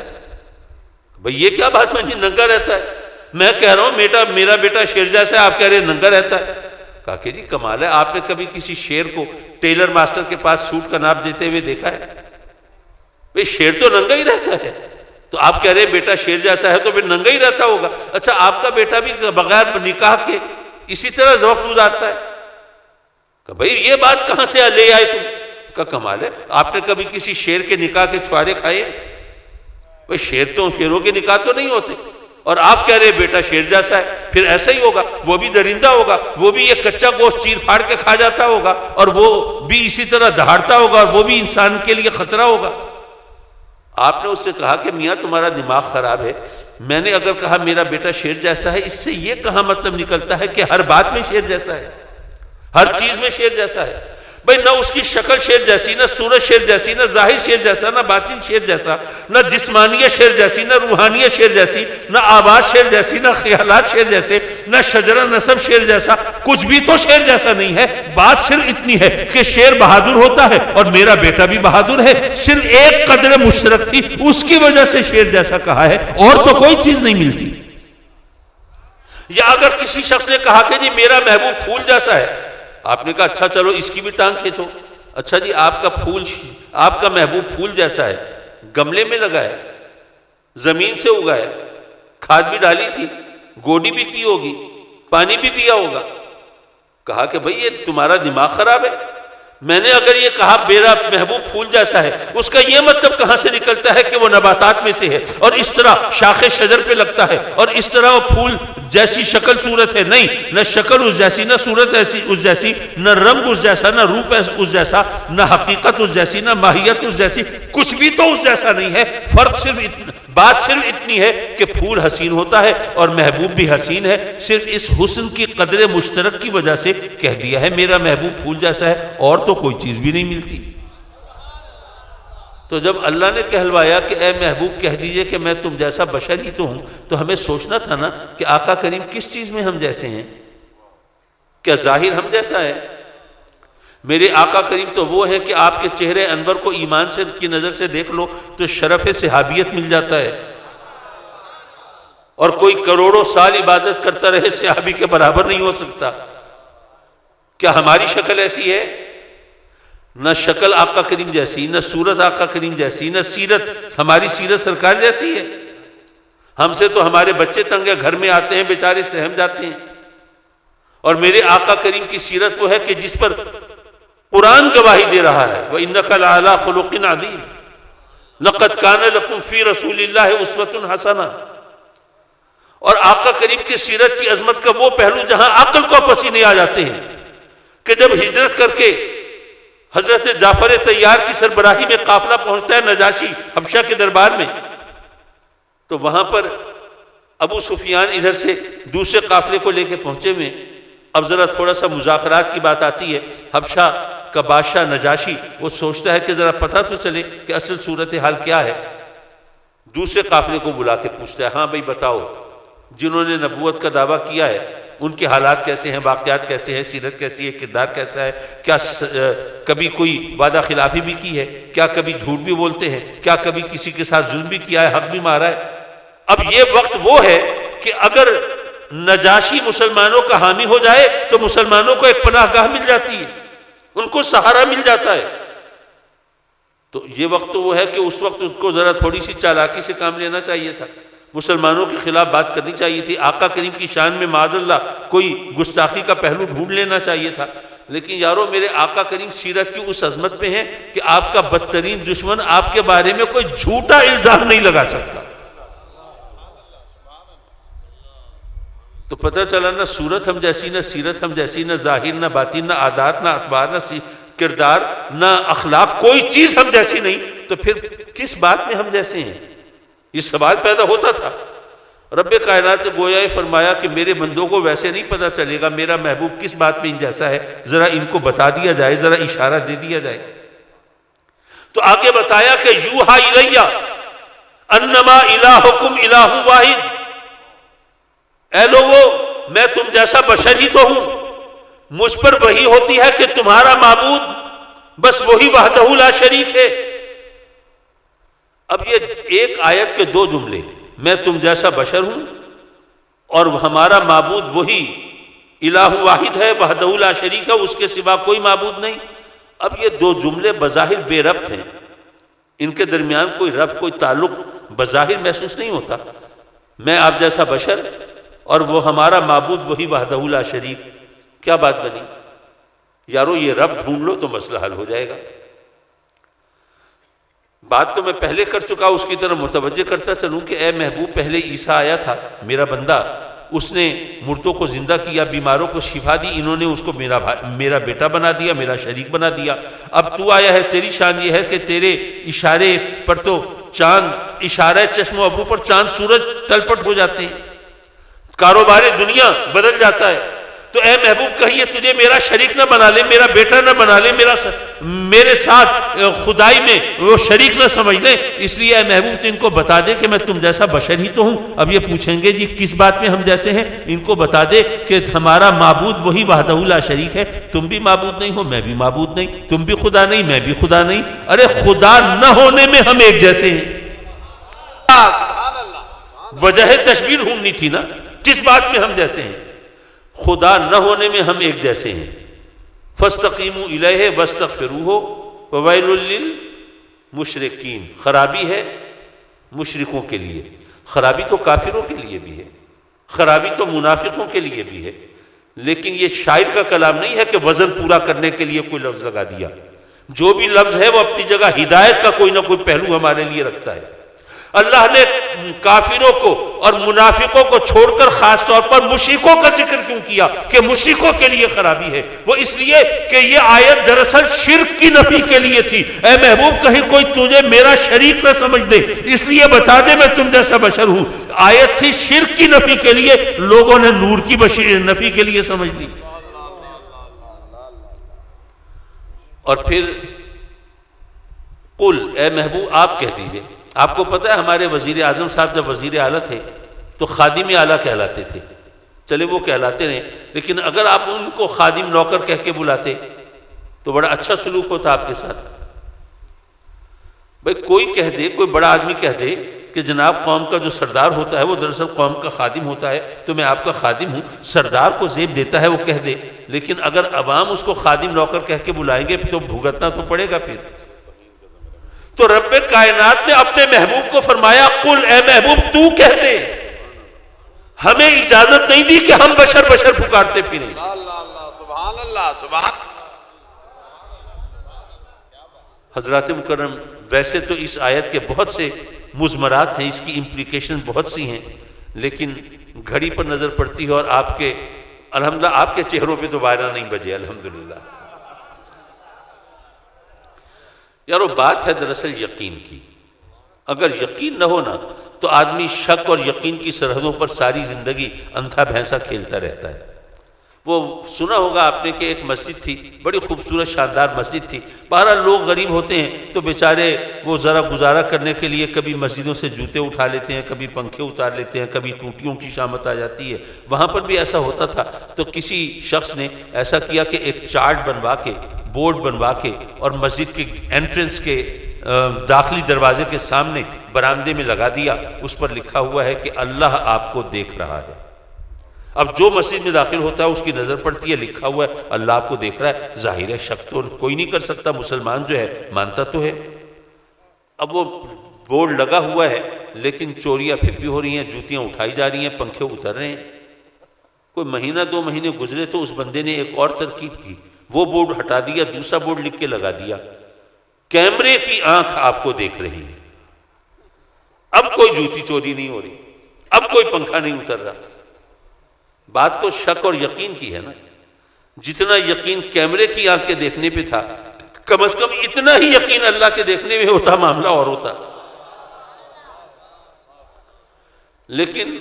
بھئی یہ کیا بات میں ننگا رہتا ہے؟ میں کہہ رہا ہوں میرا بیٹا شیر جیسا ہے، آپ کہہ رہے ہیں ننگا رہتا ہے. کہا کہ جی کمال ہے، آپ نے کبھی کسی شیر کو ٹیلر ماسٹر کے پاس سوٹ کا ناپ دیتے ہوئے دیکھا ہے؟ بھئی شیر تو ننگا ہی رہتا ہے، تو آپ کہہ رہے ہیں بیٹا شیر جیسا ہے تو پھر ننگا ہی رہتا ہوگا. اچھا آپ کا بیٹا بھی بغیر نکاح کے اسی طرح وقت گزارتا ہے؟ کہ بھئی یہ بات کہاں سے لے آئے تم؟ کا کمال ہے، آپ نے کبھی کسی شیر کے نکاح کے چھوارے کھائے؟ بھئی شیروں کے نکاح تو نہیں ہوتے، اور آپ کہہ رہے ہیں بیٹا شیر جیسا ہے. پھر ایسا ہی ہوگا، وہ بھی درندہ ہوگا، وہ بھی یہ کچا گوشت چیر پھاڑ کے کھا جاتا ہوگا، اور وہ بھی اسی طرح دہاڑتا ہوگا، اور وہ بھی انسان کے لیے خطرہ ہوگا. آپ نے اس سے کہا کہ میاں تمہارا دماغ خراب ہے، میں نے اگر کہا میرا بیٹا شیر جیسا ہے، اس سے یہ کہاں مطلب نکلتا ہے کہ ہر بات میں شیر جیسا ہے، ہر چیز میں شیر جیسا ہے؟ بھئی نہ اس کی شکل شیر جیسی، نہ صورت شیر جیسی، نہ ظاہر شیر جیسا، نہ باطن شیر جیسا، نہ جسمانیت شیر جیسی، نہ روحانیت شیر جیسی، نہ آواز شیر جیسی، نہ خیالات شیر جیسے، نہ شجرہ نسب شیر جیسا، کچھ بھی تو شیر جیسا نہیں ہے. بات صرف اتنی ہے کہ شیر بہادر ہوتا ہے اور میرا بیٹا بھی بہادر ہے، صرف ایک قدر مشترک تھی، اس کی وجہ سے شیر جیسا کہا ہے، اور تو کوئی چیز نہیں ملتی. یا اگر کسی شخص نے کہا کہ جی میرا محبوب پھول جیسا ہے، آپ نے کہا اچھا چلو اس کی بھی ٹانگ کھینچو. اچھا جی آپ کا محبوب پھول جیسا ہے، گملے میں لگا ہے، زمین سے اگا ہے، کھاد بھی ڈالی تھی، گوڈی بھی کی ہوگی، پانی بھی دیا ہوگا. کہا کہ بھئی یہ تمہارا دماغ خراب ہے. میں نے اگر یہ کہا میرا محبوب پھول جیسا ہے، اس کا یہ مطلب کہاں سے نکلتا ہے کہ وہ نباتات میں سے ہے اور اس طرح شاخ شجر پہ لگتا ہے اور اس طرح وہ پھول جیسی شکل صورت ہے؟ نہیں، نہ شکل اس جیسی، نہ صورت اس جیسی، نہ رنگ اس جیسا، نہ روپ اس جیسا، نہ حقیقت اس جیسی، نہ ماہیت اس جیسی، کچھ بھی تو اس جیسا نہیں ہے. بات صرف اتنی ہے کہ پھول حسین ہوتا ہے اور محبوب بھی حسین ہے. صرف اس حسن کی قدر مشترک کی وجہ سے کہہ دیا ہے میرا محبوب پھول جیسا ہے، اور تو کوئی چیز بھی نہیں ملتی. تو جب اللہ نے کہلوایا کہ اے محبوب کہہ دیجئے کہ میں تم جیسا بشر ہی تو ہوں، تو ہمیں سوچنا تھا نا کہ آقا کریم کس چیز میں ہم جیسے ہیں؟ کیا ظاہر ہم جیسا ہے؟ میرے آقا کریم تو وہ ہے کہ آپ کے چہرے انور کو ایمان سے کی نظر سے دیکھ لو تو شرف صحابیت مل جاتا ہے، اور کوئی کروڑوں سال عبادت کرتا رہے صحابی کے برابر نہیں ہو سکتا۔ کیا ہماری شکل ایسی ہے؟ نہ شکل آقا کریم جیسی، نہ صورت آقا کریم جیسی، نہ سیرت ہماری سیرت سرکار جیسی ہے۔ ہم سے تو ہمارے بچے تنگ ہیں، گھر میں آتے ہیں بیچارے سہم جاتے ہیں، اور میرے آقا کریم کی سیرت وہ ہے کہ جس پر قرآن گواہی دے رہا ہے وَإِنَّكَ لَعَلَىٰ خُلُقٍ عَظِيمٍ لَقَدْ كَانَ لَكُمْ فِي رَسُولِ اللَّهِ أُسْوَةٌ حَسَنَةٌ۔ اور آقا کریم کی سیرت کی عظمت کا وہ پہلو جہاں عقل کو پسینے آ جاتے ہیں کہ جب ہجرت کر کے حضرت جعفر طیار کی سربراہی میں قافلہ پہنچتا ہے نجاشی حبشہ کے دربار میں، تو وہاں پر ابو سفیان ادھر سے دوسرے قافلے کو لے کے پہنچے ہوئے۔ اب ذرا تھوڑا سا مذاکرات کی بات آتی ہے، حبشہ کا بادشاہ نجاشی وہ سوچتا ہے کہ ذرا پتہ تو چلے کہ اصل صورتحال کیا ہے۔ دوسرے قافلے کو بلا کے پوچھتا ہے، ہاں بھائی بتاؤ، جنہوں نے نبوت کا دعویٰ کیا ہے ان کے حالات کیسے ہیں، واقعات کیسے ہیں، سیرت کیسی ہے، کردار کیسا ہے، کیا کبھی کوئی وعدہ خلافی بھی کی ہے، کیا کبھی جھوٹ بھی بولتے ہیں، کیا کبھی کسی کے ساتھ ظلم بھی کیا ہے، حق بھی مارا ہے۔ اب یہ وقت وہ ہے کہ اگر نجاشی مسلمانوں کا حامی ہو جائے تو مسلمانوں کو ایک پناہ گاہ مل جاتی ہے، ان کو سہارا مل جاتا ہے۔ تو یہ وقت تو وہ ہے کہ اس وقت اس کو ذرا تھوڑی سی چالاکی سے کام لینا چاہیے تھا، مسلمانوں کے خلاف بات کرنی چاہیے تھی، آقا کریم کی شان میں معاذ اللہ کوئی گستاخی کا پہلو ڈھونڈ لینا چاہیے تھا۔ لیکن یارو میرے آقا کریم سیرت کی اس عظمت پہ ہیں کہ آپ کا بدترین دشمن آپ کے بارے میں کوئی جھوٹا الزام نہیں لگا سکتا۔ تو پتہ چلا نہ صورت ہم جیسی، نہ سیرت ہم جیسی، نہ ظاہر، نہ باطن، نہ عادات، نہ اطوار، نہ کردار، نہ اخلاق، کوئی چیز ہم جیسی نہیں، تو پھر کس بات میں ہم جیسے ہیں؟ یہ سوال پیدا ہوتا تھا۔ رب کائنات نے گویا فرمایا کہ میرے بندوں کو ویسے نہیں پتہ چلے گا میرا محبوب کس بات میں ان جیسا ہے، ذرا ان کو بتا دیا جائے، ذرا اشارہ دے دیا جائے۔ تو آگے بتایا کہ یوحا الیہ انما الہکم الہ واحد، اے لوگو میں تم جیسا بشر ہی تو ہوں، مجھ پر وہی ہوتی ہے کہ تمہارا معبود بس وہی وحدہ لا شریک ہے۔ اب یہ ایک آیت کے دو جملے، میں تم جیسا بشر ہوں اور ہمارا معبود وہی الہ واحد ہے، وحدہ لا شریک ہے، اس کے سوا کوئی معبود نہیں۔ اب یہ دو جملے بظاہر بے ربط ہیں، ان کے درمیان کوئی ربط، کوئی تعلق بظاہر محسوس نہیں ہوتا۔ میں آپ جیسا بشر اور وہ ہمارا معبود وہی وحدہ لا شریک، کیا بات بنی؟ یارو یہ رب ڈھونڈ لو تو مسئلہ حل ہو جائے گا۔ بات تو میں پہلے کر چکا، اس کی طرف متوجہ کرتا چلوں کہ اے محبوب پہلے عیسیٰ آیا تھا میرا بندہ، اس نے مردوں کو زندہ کیا، بیماروں کو شفا دی، انہوں نے اس کو میرا بیٹا بنا دیا، میرا شریک بنا دیا۔ اب تو آیا ہے، تیری شان یہ ہے کہ تیرے اشارے پر تو چاند، اشارہ چشم و ابرو پر چاند سورج تلپٹ ہو جاتے ہیں، کاروبار دنیا بدل جاتا ہے۔ تو اے محبوب کہیے تجھے میرا شریک نہ بنا لے، میرا بیٹا نہ بنا لے، میرے ساتھ خدائی میں وہ شریک نہ سمجھ لے، اس لیے اے محبوب تو ان کو بتا دے کہ میں تم جیسا بشر ہی تو ہوں۔ اب یہ پوچھیں گے جی کس بات میں ہم جیسے ہیں؟ ان کو بتا دے کہ ہمارا معبود وہی وحدہ لا شریک ہے، تم بھی معبود نہیں ہو، میں بھی معبود نہیں، تم بھی خدا نہیں، میں بھی خدا نہیں۔ ارے خدا نہ ہونے میں ہم ایک جیسے ہیں، وجہ تشبیہ ڈھونڈنی تھی نا، کس بات میں ہم جیسے ہیں؟ خدا نہ ہونے میں ہم ایک جیسے ہیں۔ فاستقیموا الیہ واستغفروہ وویل للمشرکین، خرابی ہے مشرکوں کے لیے، خرابی تو کافروں کے لیے بھی ہے، خرابی تو منافقوں کے لیے بھی ہے، لیکن یہ شاعر کا کلام نہیں ہے کہ وزن پورا کرنے کے لیے کوئی لفظ لگا دیا۔ جو بھی لفظ ہے وہ اپنی جگہ ہدایت کا کوئی نہ کوئی پہلو ہمارے لیے رکھتا ہے۔ اللہ نے کافروں کو اور منافقوں کو چھوڑ کر خاص طور پر مشرکوں کا ذکر کیوں کیا کہ مشرکوں کے لیے خرابی ہے؟ وہ اس لیے کہ یہ آیت دراصل شرک کی نفی کے لیے تھی۔ اے محبوب کہیں کوئی تجھے میرا شریک نہ سمجھ دے، اس لیے بتا دے میں تم جیسا بشر ہوں۔ آیت تھی شرک کی نفی کے لیے، لوگوں نے نور کی نفی کے لیے سمجھ لی۔ اور پھر قل، اے محبوب آپ کہہ دیجئے. آپ کو پتہ ہے ہمارے وزیر اعظم صاحب جب وزیر اعلیٰ تھے تو خادم اعلیٰ کہلاتے تھے. چلے وہ کہلاتے رہے، لیکن اگر آپ ان کو خادم نوکر کہہ کے بلاتے تو بڑا اچھا سلوک ہوتا آپ کے ساتھ. بھئی کوئی کہہ دے، کوئی بڑا آدمی کہہ دے کہ جناب قوم کا جو سردار ہوتا ہے وہ دراصل قوم کا خادم ہوتا ہے، تو میں آپ کا خادم ہوں، سردار کو زیب دیتا ہے وہ کہہ دے. لیکن اگر عوام اس کو خادم نوکر کہہ کے بلائیں گے تو بھگتنا تو پڑے گا پھر. تو رب کائنات نے اپنے محبوب کو فرمایا قل، اے محبوب تو کہہ دے. ہمیں اجازت نہیں دی کہ ہم بشر بشر پکارتے پھریں. اللہ سبحان اللہ سبحان. حضرات مکرم، ویسے تو اس آیت کے بہت سے مضمرات ہیں، اس کی امپلیکیشن بہت سی ہیں، لیکن گھڑی پر نظر پڑتی ہے اور آپ کے الحمدللہ آپ کے چہروں پہ تو بارہ نہیں بجے الحمدللہ. یارو بات ہے دراصل یقین کی. اگر یقین نہ ہونا تو آدمی شک اور یقین کی سرحدوں پر ساری زندگی اندھا بھینسا کھیلتا رہتا ہے. وہ سنا ہوگا آپ نے کہ ایک مسجد تھی، بڑی خوبصورت شاندار مسجد تھی. بہرحال لوگ غریب ہوتے ہیں تو بیچارے وہ ذرا گزارا کرنے کے لیے کبھی مسجدوں سے جوتے اٹھا لیتے ہیں، کبھی پنکھے اتار لیتے ہیں، کبھی ٹوٹیوں کی شامت آ جاتی ہے. وہاں پر بھی ایسا ہوتا تھا. تو کسی شخص نے ایسا کیا کہ ایک چارٹ بنوا کے، بورڈ بنوا کے، اور مسجد کے انٹرنس کے داخلی دروازے کے سامنے برآمدے میں لگا دیا. اس پر لکھا ہوا ہے کہ اللہ آپ کو دیکھ رہا ہے. اب جو مسجد میں داخل ہوتا ہے اس کی نظر پڑتی ہے، لکھا ہوا ہے اللہ آپ کو دیکھ رہا ہے. ظاہر ہے شک تو کوئی نہیں کر سکتا، مسلمان جو ہے مانتا تو ہے. اب وہ بورڈ لگا ہوا ہے لیکن چوریاں پھر بھی ہو رہی ہیں، جوتیاں اٹھائی جا رہی ہیں، پنکھے اتر رہے ہیں. کوئی مہینہ دو مہینے گزرے تو اس بندے نے ایک اور ترکیب کی. وہ بورڈ ہٹا دیا، دوسرا بورڈ لکھ کے لگا دیا، کیمرے کی آنکھ آپ کو دیکھ رہی ہے. اب کوئی جوتی چوری نہیں ہو رہی، اب کوئی پنکھا نہیں اتر رہا. بات تو شک اور یقین کی ہے نا. جتنا یقین کیمرے کی آنکھ کے دیکھنے پہ تھا، کم از کم اتنا ہی یقین اللہ کے دیکھنے میں ہوتا، معاملہ اور ہوتا. لیکن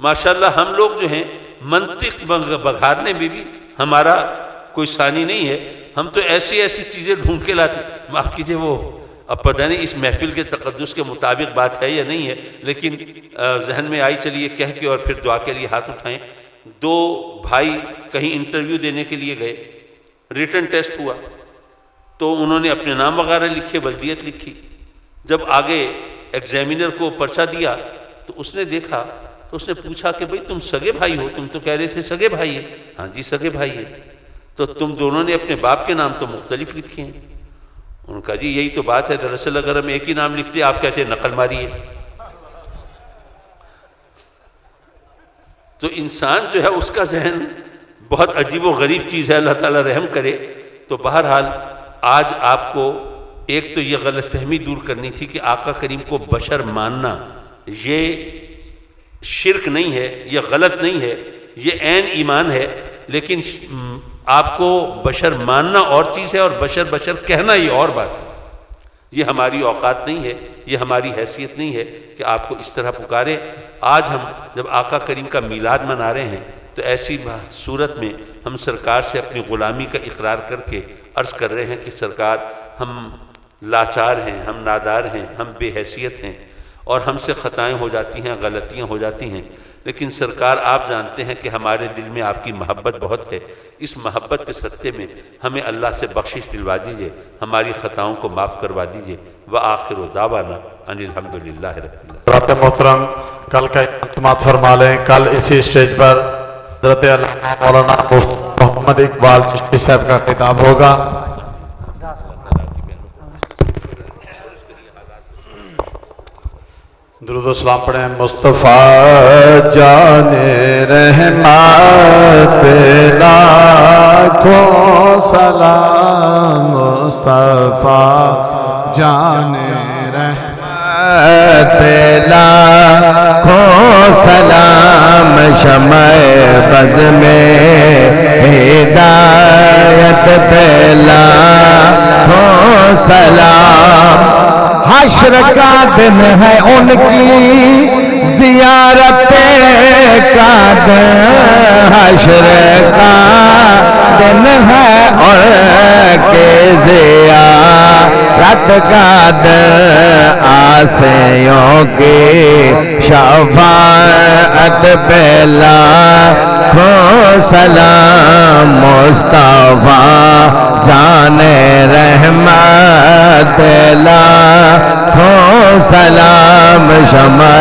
ماشاءاللہ ہم لوگ جو ہیں منطق بگھارنے میں بھی ہمارا کوئی ثانی نہیں ہے. ہم تو ایسی ایسی چیزیں ڈھونڈ کے لاتے. معاف کیجئے، وہ اب پتہ نہیں اس محفل کے تقدس کے مطابق بات ہے یا نہیں ہے، لیکن ذہن میں آئی، چلیے کہہ کے اور پھر دعا کے لیے ہاتھ اٹھائیں. دو بھائی کہیں انٹرویو دینے کے لیے گئے، ریٹن ٹیسٹ ہوا تو انہوں نے اپنے نام وغیرہ لکھے، بلدیت لکھی. جب آگے ایگزامینر کو پرچہ دیا تو اس نے دیکھا تو اس نے پوچھا کہ بھئی تم سگے بھائی ہو؟ تم تو کہہ رہے تھے سگے بھائی ہیں. ہاں جی سگے بھائی ہیں. تو تم دونوں نے اپنے باپ کے نام تو مختلف لکھے ہیں. انہوں نے کہا جی یہی تو بات ہے، دراصل اگر ہم ایک ہی نام لکھتے آپ کہتے ہیں نقل ماری ہے. تو انسان جو ہے اس کا ذہن بہت عجیب و غریب چیز ہے، اللہ تعالیٰ رحم کرے. تو بہرحال آج آپ کو ایک تو یہ غلط فہمی دور کرنی تھی کہ آقا کریم کو بشر ماننا یہ شرک نہیں ہے، یہ غلط نہیں ہے، یہ عین ایمان ہے. لیکن آپ کو بشر ماننا اور چیز ہے اور بشر بشر کہنا یہ اور بات ہے. یہ ہماری اوقات نہیں ہے، یہ ہماری حیثیت نہیں ہے کہ آپ کو اس طرح پکاریں. آج ہم جب آقا کریم کا میلاد منا رہے ہیں تو ایسی صورت میں ہم سرکار سے اپنی غلامی کا اقرار کر کے عرض کر رہے ہیں کہ سرکار ہم لاچار ہیں، ہم نادار ہیں، ہم بے حیثیت ہیں اور ہم سے خطائیں ہو جاتی ہیں، غلطیاں ہو جاتی ہیں. لیکن سرکار آپ جانتے ہیں کہ ہمارے دل میں آپ کی محبت بہت ہے. اس محبت کے صدقے میں ہمیں اللہ سے بخشش دلوا دیجئے، ہماری خطاؤں کو معاف کروا دیجئے. وآخر دعوانا ان الحمدللہ رب العالمین. حضرات محترم کل کا اعتماد فرما لیں. کل اسی اسٹیج پر حضرت علامہ مولانا مفتی محمد اقبال چشتی صاحب کا خطاب ہوگا. درود و سلام پڑھیں. مصطفیٰ جان رحمت لاکھوں سلام، مصطفیٰ جان رحمت لاکھوں سلام، شمع بز میں ہدایت پہ لاکھوں سلام. حشر کا دن ہے ان کی زیارت کا دن، حشر کا دن ہے ان کے زیارت قد آسیوں کی شفاعت پہ لاکھوں سلام مصطفیٰ جان رحمت لاکھوں سلام شمع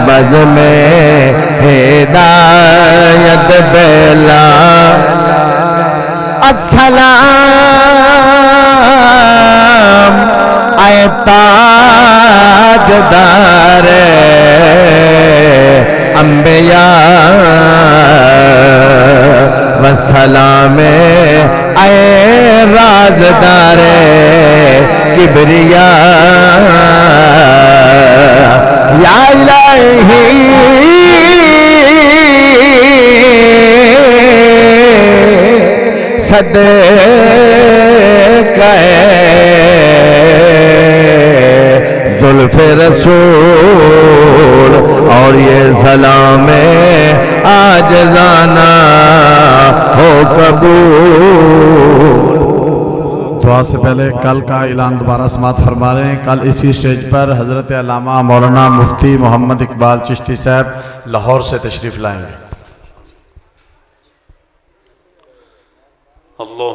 بز میں ہدایت پہ السلام اے تاجدار انبیاء والسلام اے رازدار کبریاء یا الہی صدقہ زلف رسول اور یہ سلام عاجزانہ ہو قبول۔ دعا سے پہلے کل کا اعلان دوبارہ سماعت فرما رہے ہیں۔ کل اسی اسٹیج پر حضرت علامہ مولانا مفتی محمد اقبال چشتی صاحب لاہور سے تشریف لائیں گے۔ اللہ